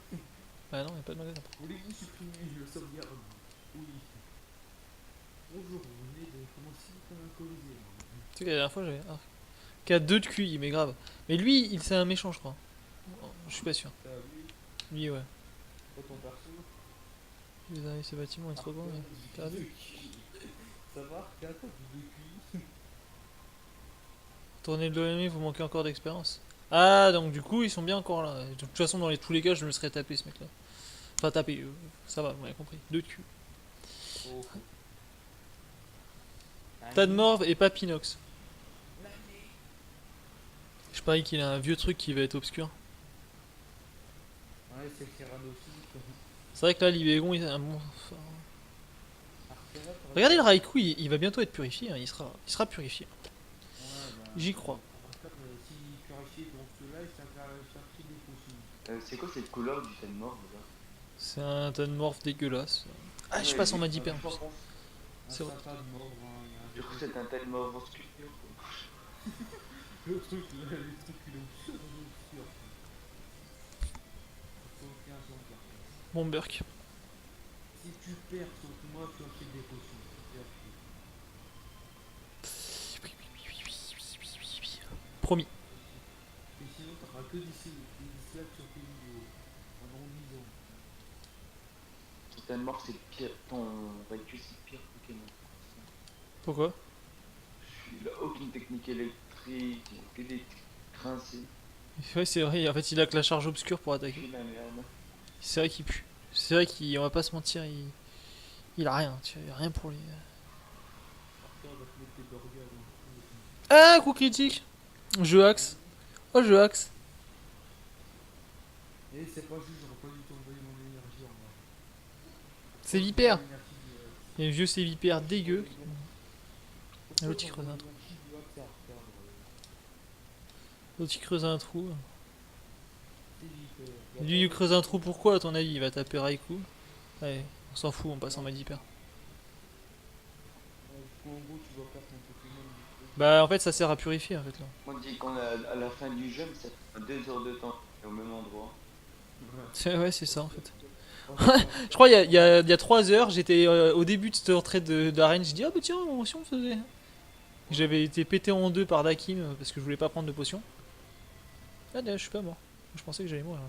Bah non, il y a pas de magasin. Voulez-vous supprimer le sauvegarde? Oui. Bonjour, vous venez de commencer comme un colisée. Tu sais que la dernière fois j'avais. Ah. Qui a 2 de QI, mais grave. Mais lui, c'est un méchant, je crois. Je suis pas sûr. T'as vu? Lui, ouais. Pas ton perso? Les amis, ce bâtiment est trop grand. Perdu. Ça va, Arcade, t'as plus de QI? Tournez le dos ennemi, vous manquez encore d'expérience. Ah, donc du coup, ils sont bien encore là. De toute façon, dans tous les cas, je me serais tapé ce mec-là. Enfin, tapé, ça va, vous m'avez compris. 2 de Q. Oh. Tas de morve et Papinox. Je parie qu'il a un vieux truc qui va être obscur. Ouais, c'est le tyrannosif. C'est vrai que là, l'Ibégon, il a un bon. Arcade, Regardez le Raikou, il va bientôt être purifié. Hein, il sera purifié. Ouais, bah, J'y crois. Arcade, si purifié dans ceux-là, il s'appelle chercher des potions. C'est quoi cette couleur du fan mort là? C'est un tas de morph dégueulasse. Ah, je passe en mode hyper en plus. C'est vrai. Un tas de morts, hein, il y Du a coup, un c'est un tel mort obscur. le truc, là, les trucs, il est obscur, obscur. Faut aucun son carte. Bon, Burk. Si tu perds contre moi, tu achètes des potions. Tu perds. Promis. Et sinon, t'auras que des dislikes sur tes vidéos. Pendant 10 ans. Ton fan mort, c'est le pire. Ton Raikou, c'est le pire Pokémon. Pourquoi? Il a aucune technique électrique, que des grincés. Ouais, c'est vrai. En fait, il a que la charge obscure pour attaquer. Puis la merde. C'est vrai qu'il pue. C'est vrai qu'on va pas se mentir, il a rien. Tu vois, rien pour lui. Après, on va te mettre tes burgers dans le Ah, coup critique. Je axe. Oh, je axe. Et c'est pas juste, j'aurais pas du tout envoyé mon énergie en bas. C'est vipère. Et le vieux c'est vipère dégueu. L'autre il creuse un trou. L'autre il creuse un trou. Lui il creuse un trou pourquoi à ton avis? Il va taper Raikou. Ouais, on s'en fout, on passe en mode hyper. Bah en fait ça sert à purifier en fait là. On dit qu'on a à la fin du jeu, mais ça fait 2 heures de temps. Et au même endroit. Ouais, c'est ça en fait. Je crois il y a 3 heures, j'étais au début de cette entrée d'arène, j'ai dit ah bah tiens, si on faisait. J'avais été pété en deux par Dakim parce que je voulais pas prendre de potion. Ah là, je suis pas mort. Je pensais que j'allais mourir.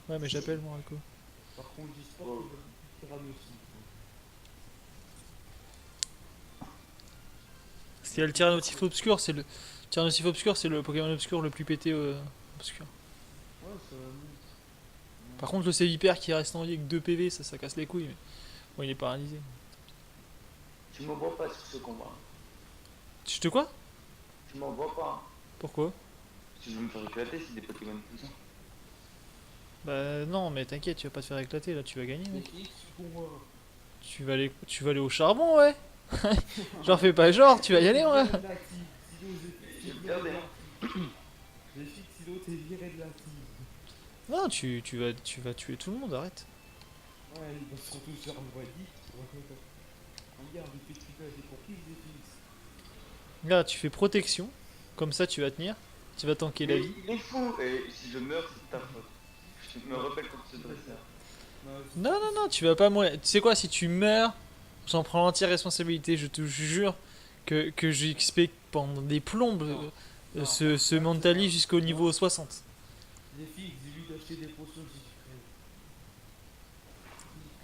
Ouais mais j'appelle moi Raikou. Par contre, j'espère qu'il va tyranner aussi. S'il y a le Tyrannotif obscur, c'est le Tyrannotif obscur, c'est le Pokémon obscur le plus pété obscur. Ouais, ça va. Par contre le Sévipère qui reste en vie avec 2 PV, ça casse les couilles mais bon il est paralysé. Tu m'envoies pas sur ce combat. Tu te quoi? Tu m'envoies pas. Pourquoi? Si je veux me faire éclater, c'est des Pokémon puissants. Bah non mais t'inquiète, tu vas pas te faire éclater là, tu vas gagner mec. X pour moi. Tu vas aller au charbon ouais. Genre fais pas genre, tu vas y aller ouais. J'ai regardé. Les filles, sinon t'es viré de la team. Non tu vas tuer tout le monde, arrête. Ouais, ils vont surtout se faire un dit. Regarde, les petits gars, j'ai compris, ils étaient. Là tu fais protection, comme ça tu vas tenir, tu vas tanker la vie. Il est fou. Et si je meurs, c'est ta faute. Je Je me rebelle contre ce dresseur. Non, tu vas pas mourir. Tu sais quoi, si tu meurs, j'en prends l'entière responsabilité. Je te jure que j'ai XP pendant des plombes ce Mentali jusqu'au niveau 60. Les filles, dis-lui d'acheter des potions si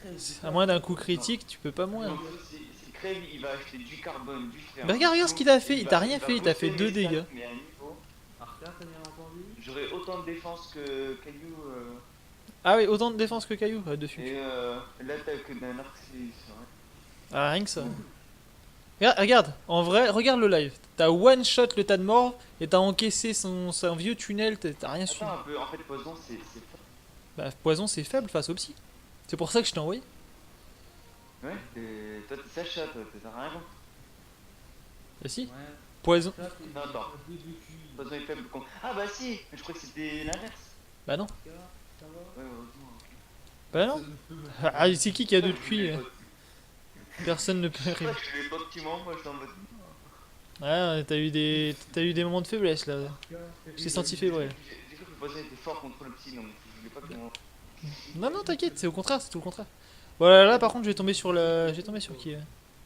tu crèves. À moins d'un coup critique, tu peux pas mourir. Donc, si crève, il va acheter du carbone, du fer. Mais regarde ce qu'il a fait, il t'a rien fait, il t'a fait 2 dégâts. Mais à un niveau, Arca, t'as bien entendu? j'aurais autant de défense que Caillou. Ah oui, autant de défense que Caillou, ouais, dessus. Et l'attaque d'un arc, c'est vrai. Ah, rien que ça. Regarde, en vrai, regarde le live. T'as one shot le tas de morts et t'as encaissé son vieux tunnel, t'as rien su. Attends un peu, en fait, poison, c'est Bah, poison c'est faible face au psy. C'est pour ça que je t'ai envoyé. ouais, toi t'es Sacha, toi, t'as rien compris. Bah si, Ouais. poison. Ça, t'es Non, attends. un peu de cul. Poison est faible contre. Ah bah si, mais je crois que c'était l'inverse. Bah non. Arca, ça va? Ouais, heureusement. Bah non. Ça ne peut me- Ah, c'est qui a deux de Je cuit voulais pas- Personne ne peut Je rire. voulais pas de piment, moi j'étais en mode. Ouais, t'as eu des moments de faiblesse là. Arca, Je t'ai senti fébrile. J'ai cru que le poison était fort contre le psy, donc je voulais pas que mon. Non, t'inquiète, c'est au contraire, c'est tout le contraire. Voilà, là par contre, je vais tomber sur Je vais tomber sur qui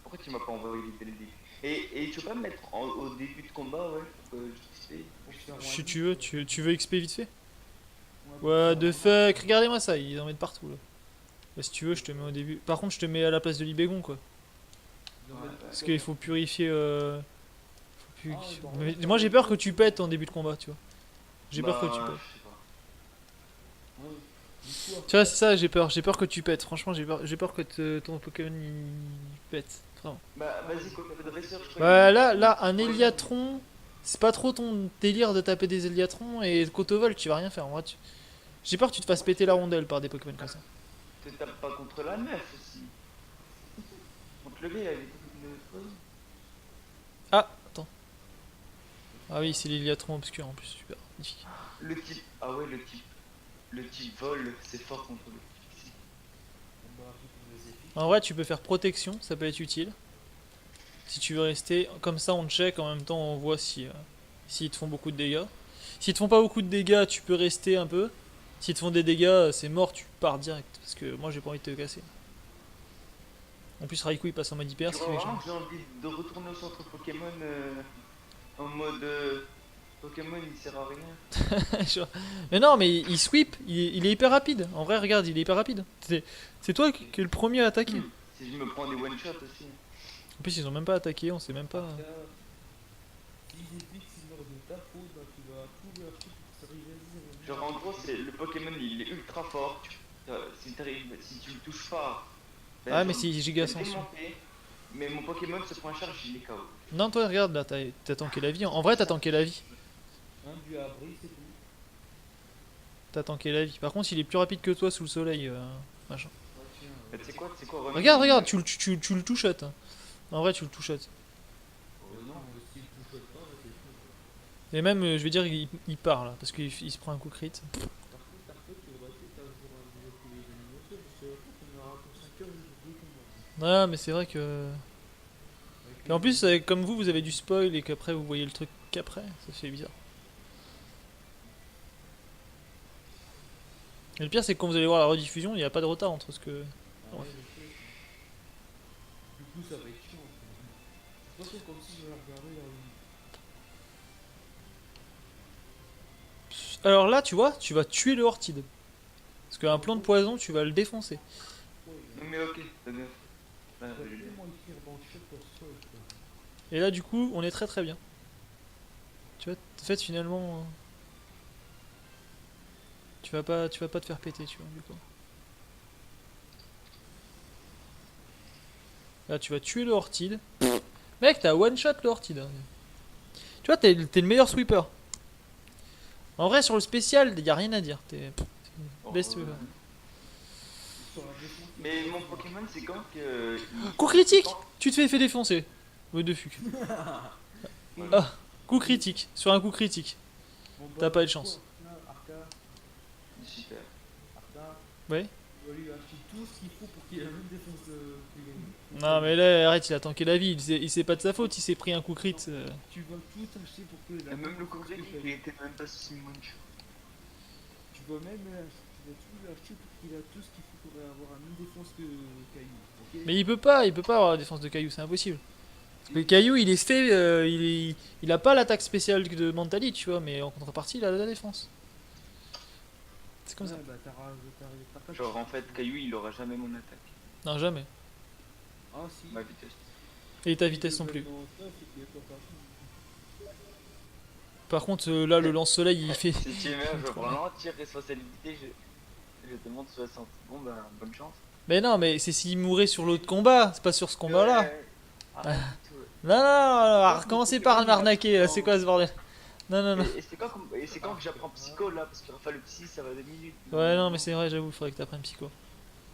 Pourquoi tu m'as pas envoyé dès le début et tu peux pas me mettre au début de combat, ouais, pour que je te Pour faire Si un- tu veux XP vite fait. pour What faire the un- fuck, regardez-moi ça, ils en mettent partout là. Bah, si tu veux, je te mets au début. Par contre, je te mets à la place de Libégon quoi. Ils en mettent- Parce qu'il faut purifier. Faut Ah, purifier. dans- Mais moi j'ai peur que tu pètes en début de combat, tu vois. J'ai peur que tu pètes. Je sais pas. Ouais. Du coup, Tu vois, c'est ça, j'ai peur que tu pètes. Franchement, j'ai peur que ton Pokémon il pète. Vraiment. Bah vas-y, quoi, t'as fait de dresseur, je crois. Bah là, un Eliatron, c'est pas trop ton délire de taper des Eliatrons et Cotovol, tu vas rien faire. Moi, j'ai peur que tu te fasses péter la rondelle par des Pokémon comme ça. Te tape pas contre la meuf aussi. Contre le gars avec le poison. Ah, attends. Ah oui, c'est l'Eliatron obscur en plus, super. Magnifique. Le type. Ah ouais, le type vol, c'est fort contre le psy. on va rajouter des effets. En vrai, tu peux faire protection, ça peut être utile. Si tu veux rester, comme ça on check, en même temps on voit si s'ils te font beaucoup de dégâts. S'ils te font pas beaucoup de dégâts, tu peux rester un peu. S'ils te font des dégâts, c'est mort, tu pars direct. Parce que moi j'ai pas envie de te casser. En plus Raikou il passe en mode hyper, Tu c'est vois méchant. vraiment que j'ai envie de retourner au centre Pokémon en mode Pokémon il sert à rien. Genre- Mais non, mais il sweep, il est hyper rapide. En vrai, regarde, il est hyper rapide. C'est toi qui es le premier à attaquer. Si je me prends des one shot aussi. En plus, ils ont même pas attaqué, on sait même pas. Arca, s'ils évitent, s'ils meurent de ta faute, bah tu vas tout leur faire pour que ça rivalise. Genre en gros c'est le Pokémon il est ultra fort. Si tu le touches pas. ben, Ah, mais genre, c'est giga t'es sensu. démonté, mais mon Pokémon se prend en charge, il est KO. Non, toi, regarde là, t'as tanké la vie. En vrai, t'as tanké la vie. Un du abri, c'est tout. T'as tanké la vie. Par contre, il est plus rapide que toi sous le soleil. Machin. Ouais, tiens. Mais tu sais quoi Ronan Regarde, tu le touches. En vrai, tu le touches. Non, s'il touche pas, bah, c'est tout. Et même, je vais dire, il part là, parce qu'il se prend un coup crit. Par contre, tu aurais peut-être un jour un vidéo tous les animateurs, parce que on aura pour 5 heures de combat. Ouais, mais c'est vrai que. Et en plus, comme vous avez du spoil et qu'après vous voyez le truc qu'après, ça fait bizarre. Et le pire, c'est que quand vous allez voir la rediffusion, il n'y a pas de retard entre ce que. Ah ouais, je sais. Du coup, ça va être chiant. De toute façon, comme si je la regardais Alors là, tu vois, tu vas tuer le Hortide. Parce qu'un plan de poison, tu vas le défoncer. Non mais ok, t'as bien. Ouais, Je vais je l'ai. tellement écrire dans le chat pour ça. quoi. Et là, du coup, on est très très bien. Tu vois, en fait, finalement. Tu vas pas te faire péter, tu vois, du coup. Là, tu vas tuer le Hortide. Mec, t'as one shot le Hortide. Hein. Tu vois, t'es le meilleur sweeper. En vrai, sur le spécial, y a rien à dire. T'es best sweeper. Sur la défense, Mais mon Pokémon c'est quand que. Coup critique, tu te fais défoncer. What the fuck. Ah, coup critique, sur un coup critique. bon, bah, T'as pas eu de du coup, chance. Arca, Super. Arca, Ouais. tu vas lui acheter tout ce qu'il faut pour qu'il ait la même défense que Yannick. Non, mais là, arrête, il a tanké la vie. Il sait pas de sa faute, il s'est pris un coup crit. Tu vas tout acheter pour que Et même le Congrès il était même pas si mon Tu vas même tout acheté parce qu'il a tout ce qu'il faut pour avoir la même défense que Caillou. Ok. Mais il peut pas avoir la défense de Caillou, c'est impossible. Le Caillou, il est fait, il a pas l'attaque spéciale de Mentali, tu vois, mais en contrepartie, il a la défense. C'est comme ça. Ouais, bah t'as pas de Genre en chance. fait, Caillou il aura jamais mon attaque. Non, jamais. Ah si. Ma vitesse. Et ta vitesse non Il est plus. level 99 et qu'il est pas parti. Par contre, là, le lance-soleil, il fait. Si tu meurs, je prends l'entière responsabilité, je te montre 60. Bon bah, bonne chance. Mais non, mais c'est s'il mourait sur l'autre combat, c'est pas sur ce combat-là. Ouais. Arrête tout. Non, non, non, non, recommencez par m'arnaquer, là, c'est quoi ce bordel? Non, non, non. Et c'est quand que j'apprends psycho là? Parce qu'il va falloir le psy, ça va 2 minutes. Ouais, non, mais c'est vrai, j'avoue, il faudrait que t'apprennes psycho.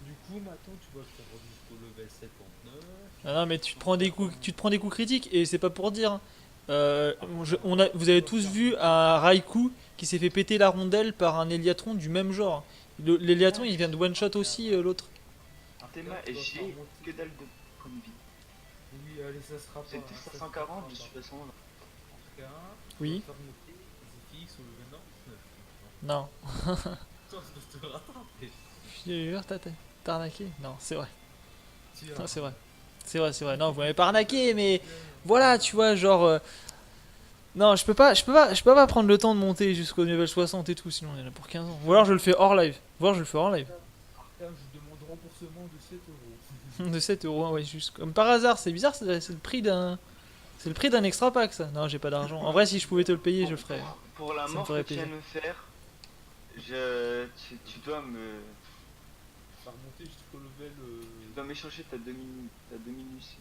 Du coup, maintenant tu vas faire jusqu'au level 59. Ah non, mais tu te prends des coups, tu te prends des coups critiques, et c'est pas pour dire, hein. Vous avez tous vu un Raikou qui s'est fait péter la rondelle par un Eliatron du même genre. L'Eliatron, il vient de one-shot aussi l'autre. Théma, et j'ai que dalle de points de vie. Oui, allez, ça sera pas. C'était hein, ça 540, sera je suis pas. pas son. En tout cas, Oui. tu vas faire monter ZFX au level 99. Non. Toi, ça doit te rattraper. Je jure, t'as arnaqué? Non, c'est vrai. Tiens. Non, c'est vrai. C'est vrai, c'est vrai. Non, vous m'avez pas arnaqué, mais voilà, tu vois, genre. Non, je peux pas prendre le temps de monter jusqu'au level 60 et tout, sinon il y en a pour 15 ans. Ou alors je le fais hors live. Ou alors je le fais hors live. Arcane, je demande remboursement de 7 euros. De 7 euros, ouais, juste comme par hasard, c'est bizarre, c'est le prix d'un. C'est le prix d'un extra pack ça. Non, j'ai pas d'argent. En vrai, si je pouvais te le payer, je le ferais. Pour la Ça me mort que ferait tu viens de plaisir. me faire, tu dois Ça remonter jusqu'au level. tu dois m'échanger ta demi-mission.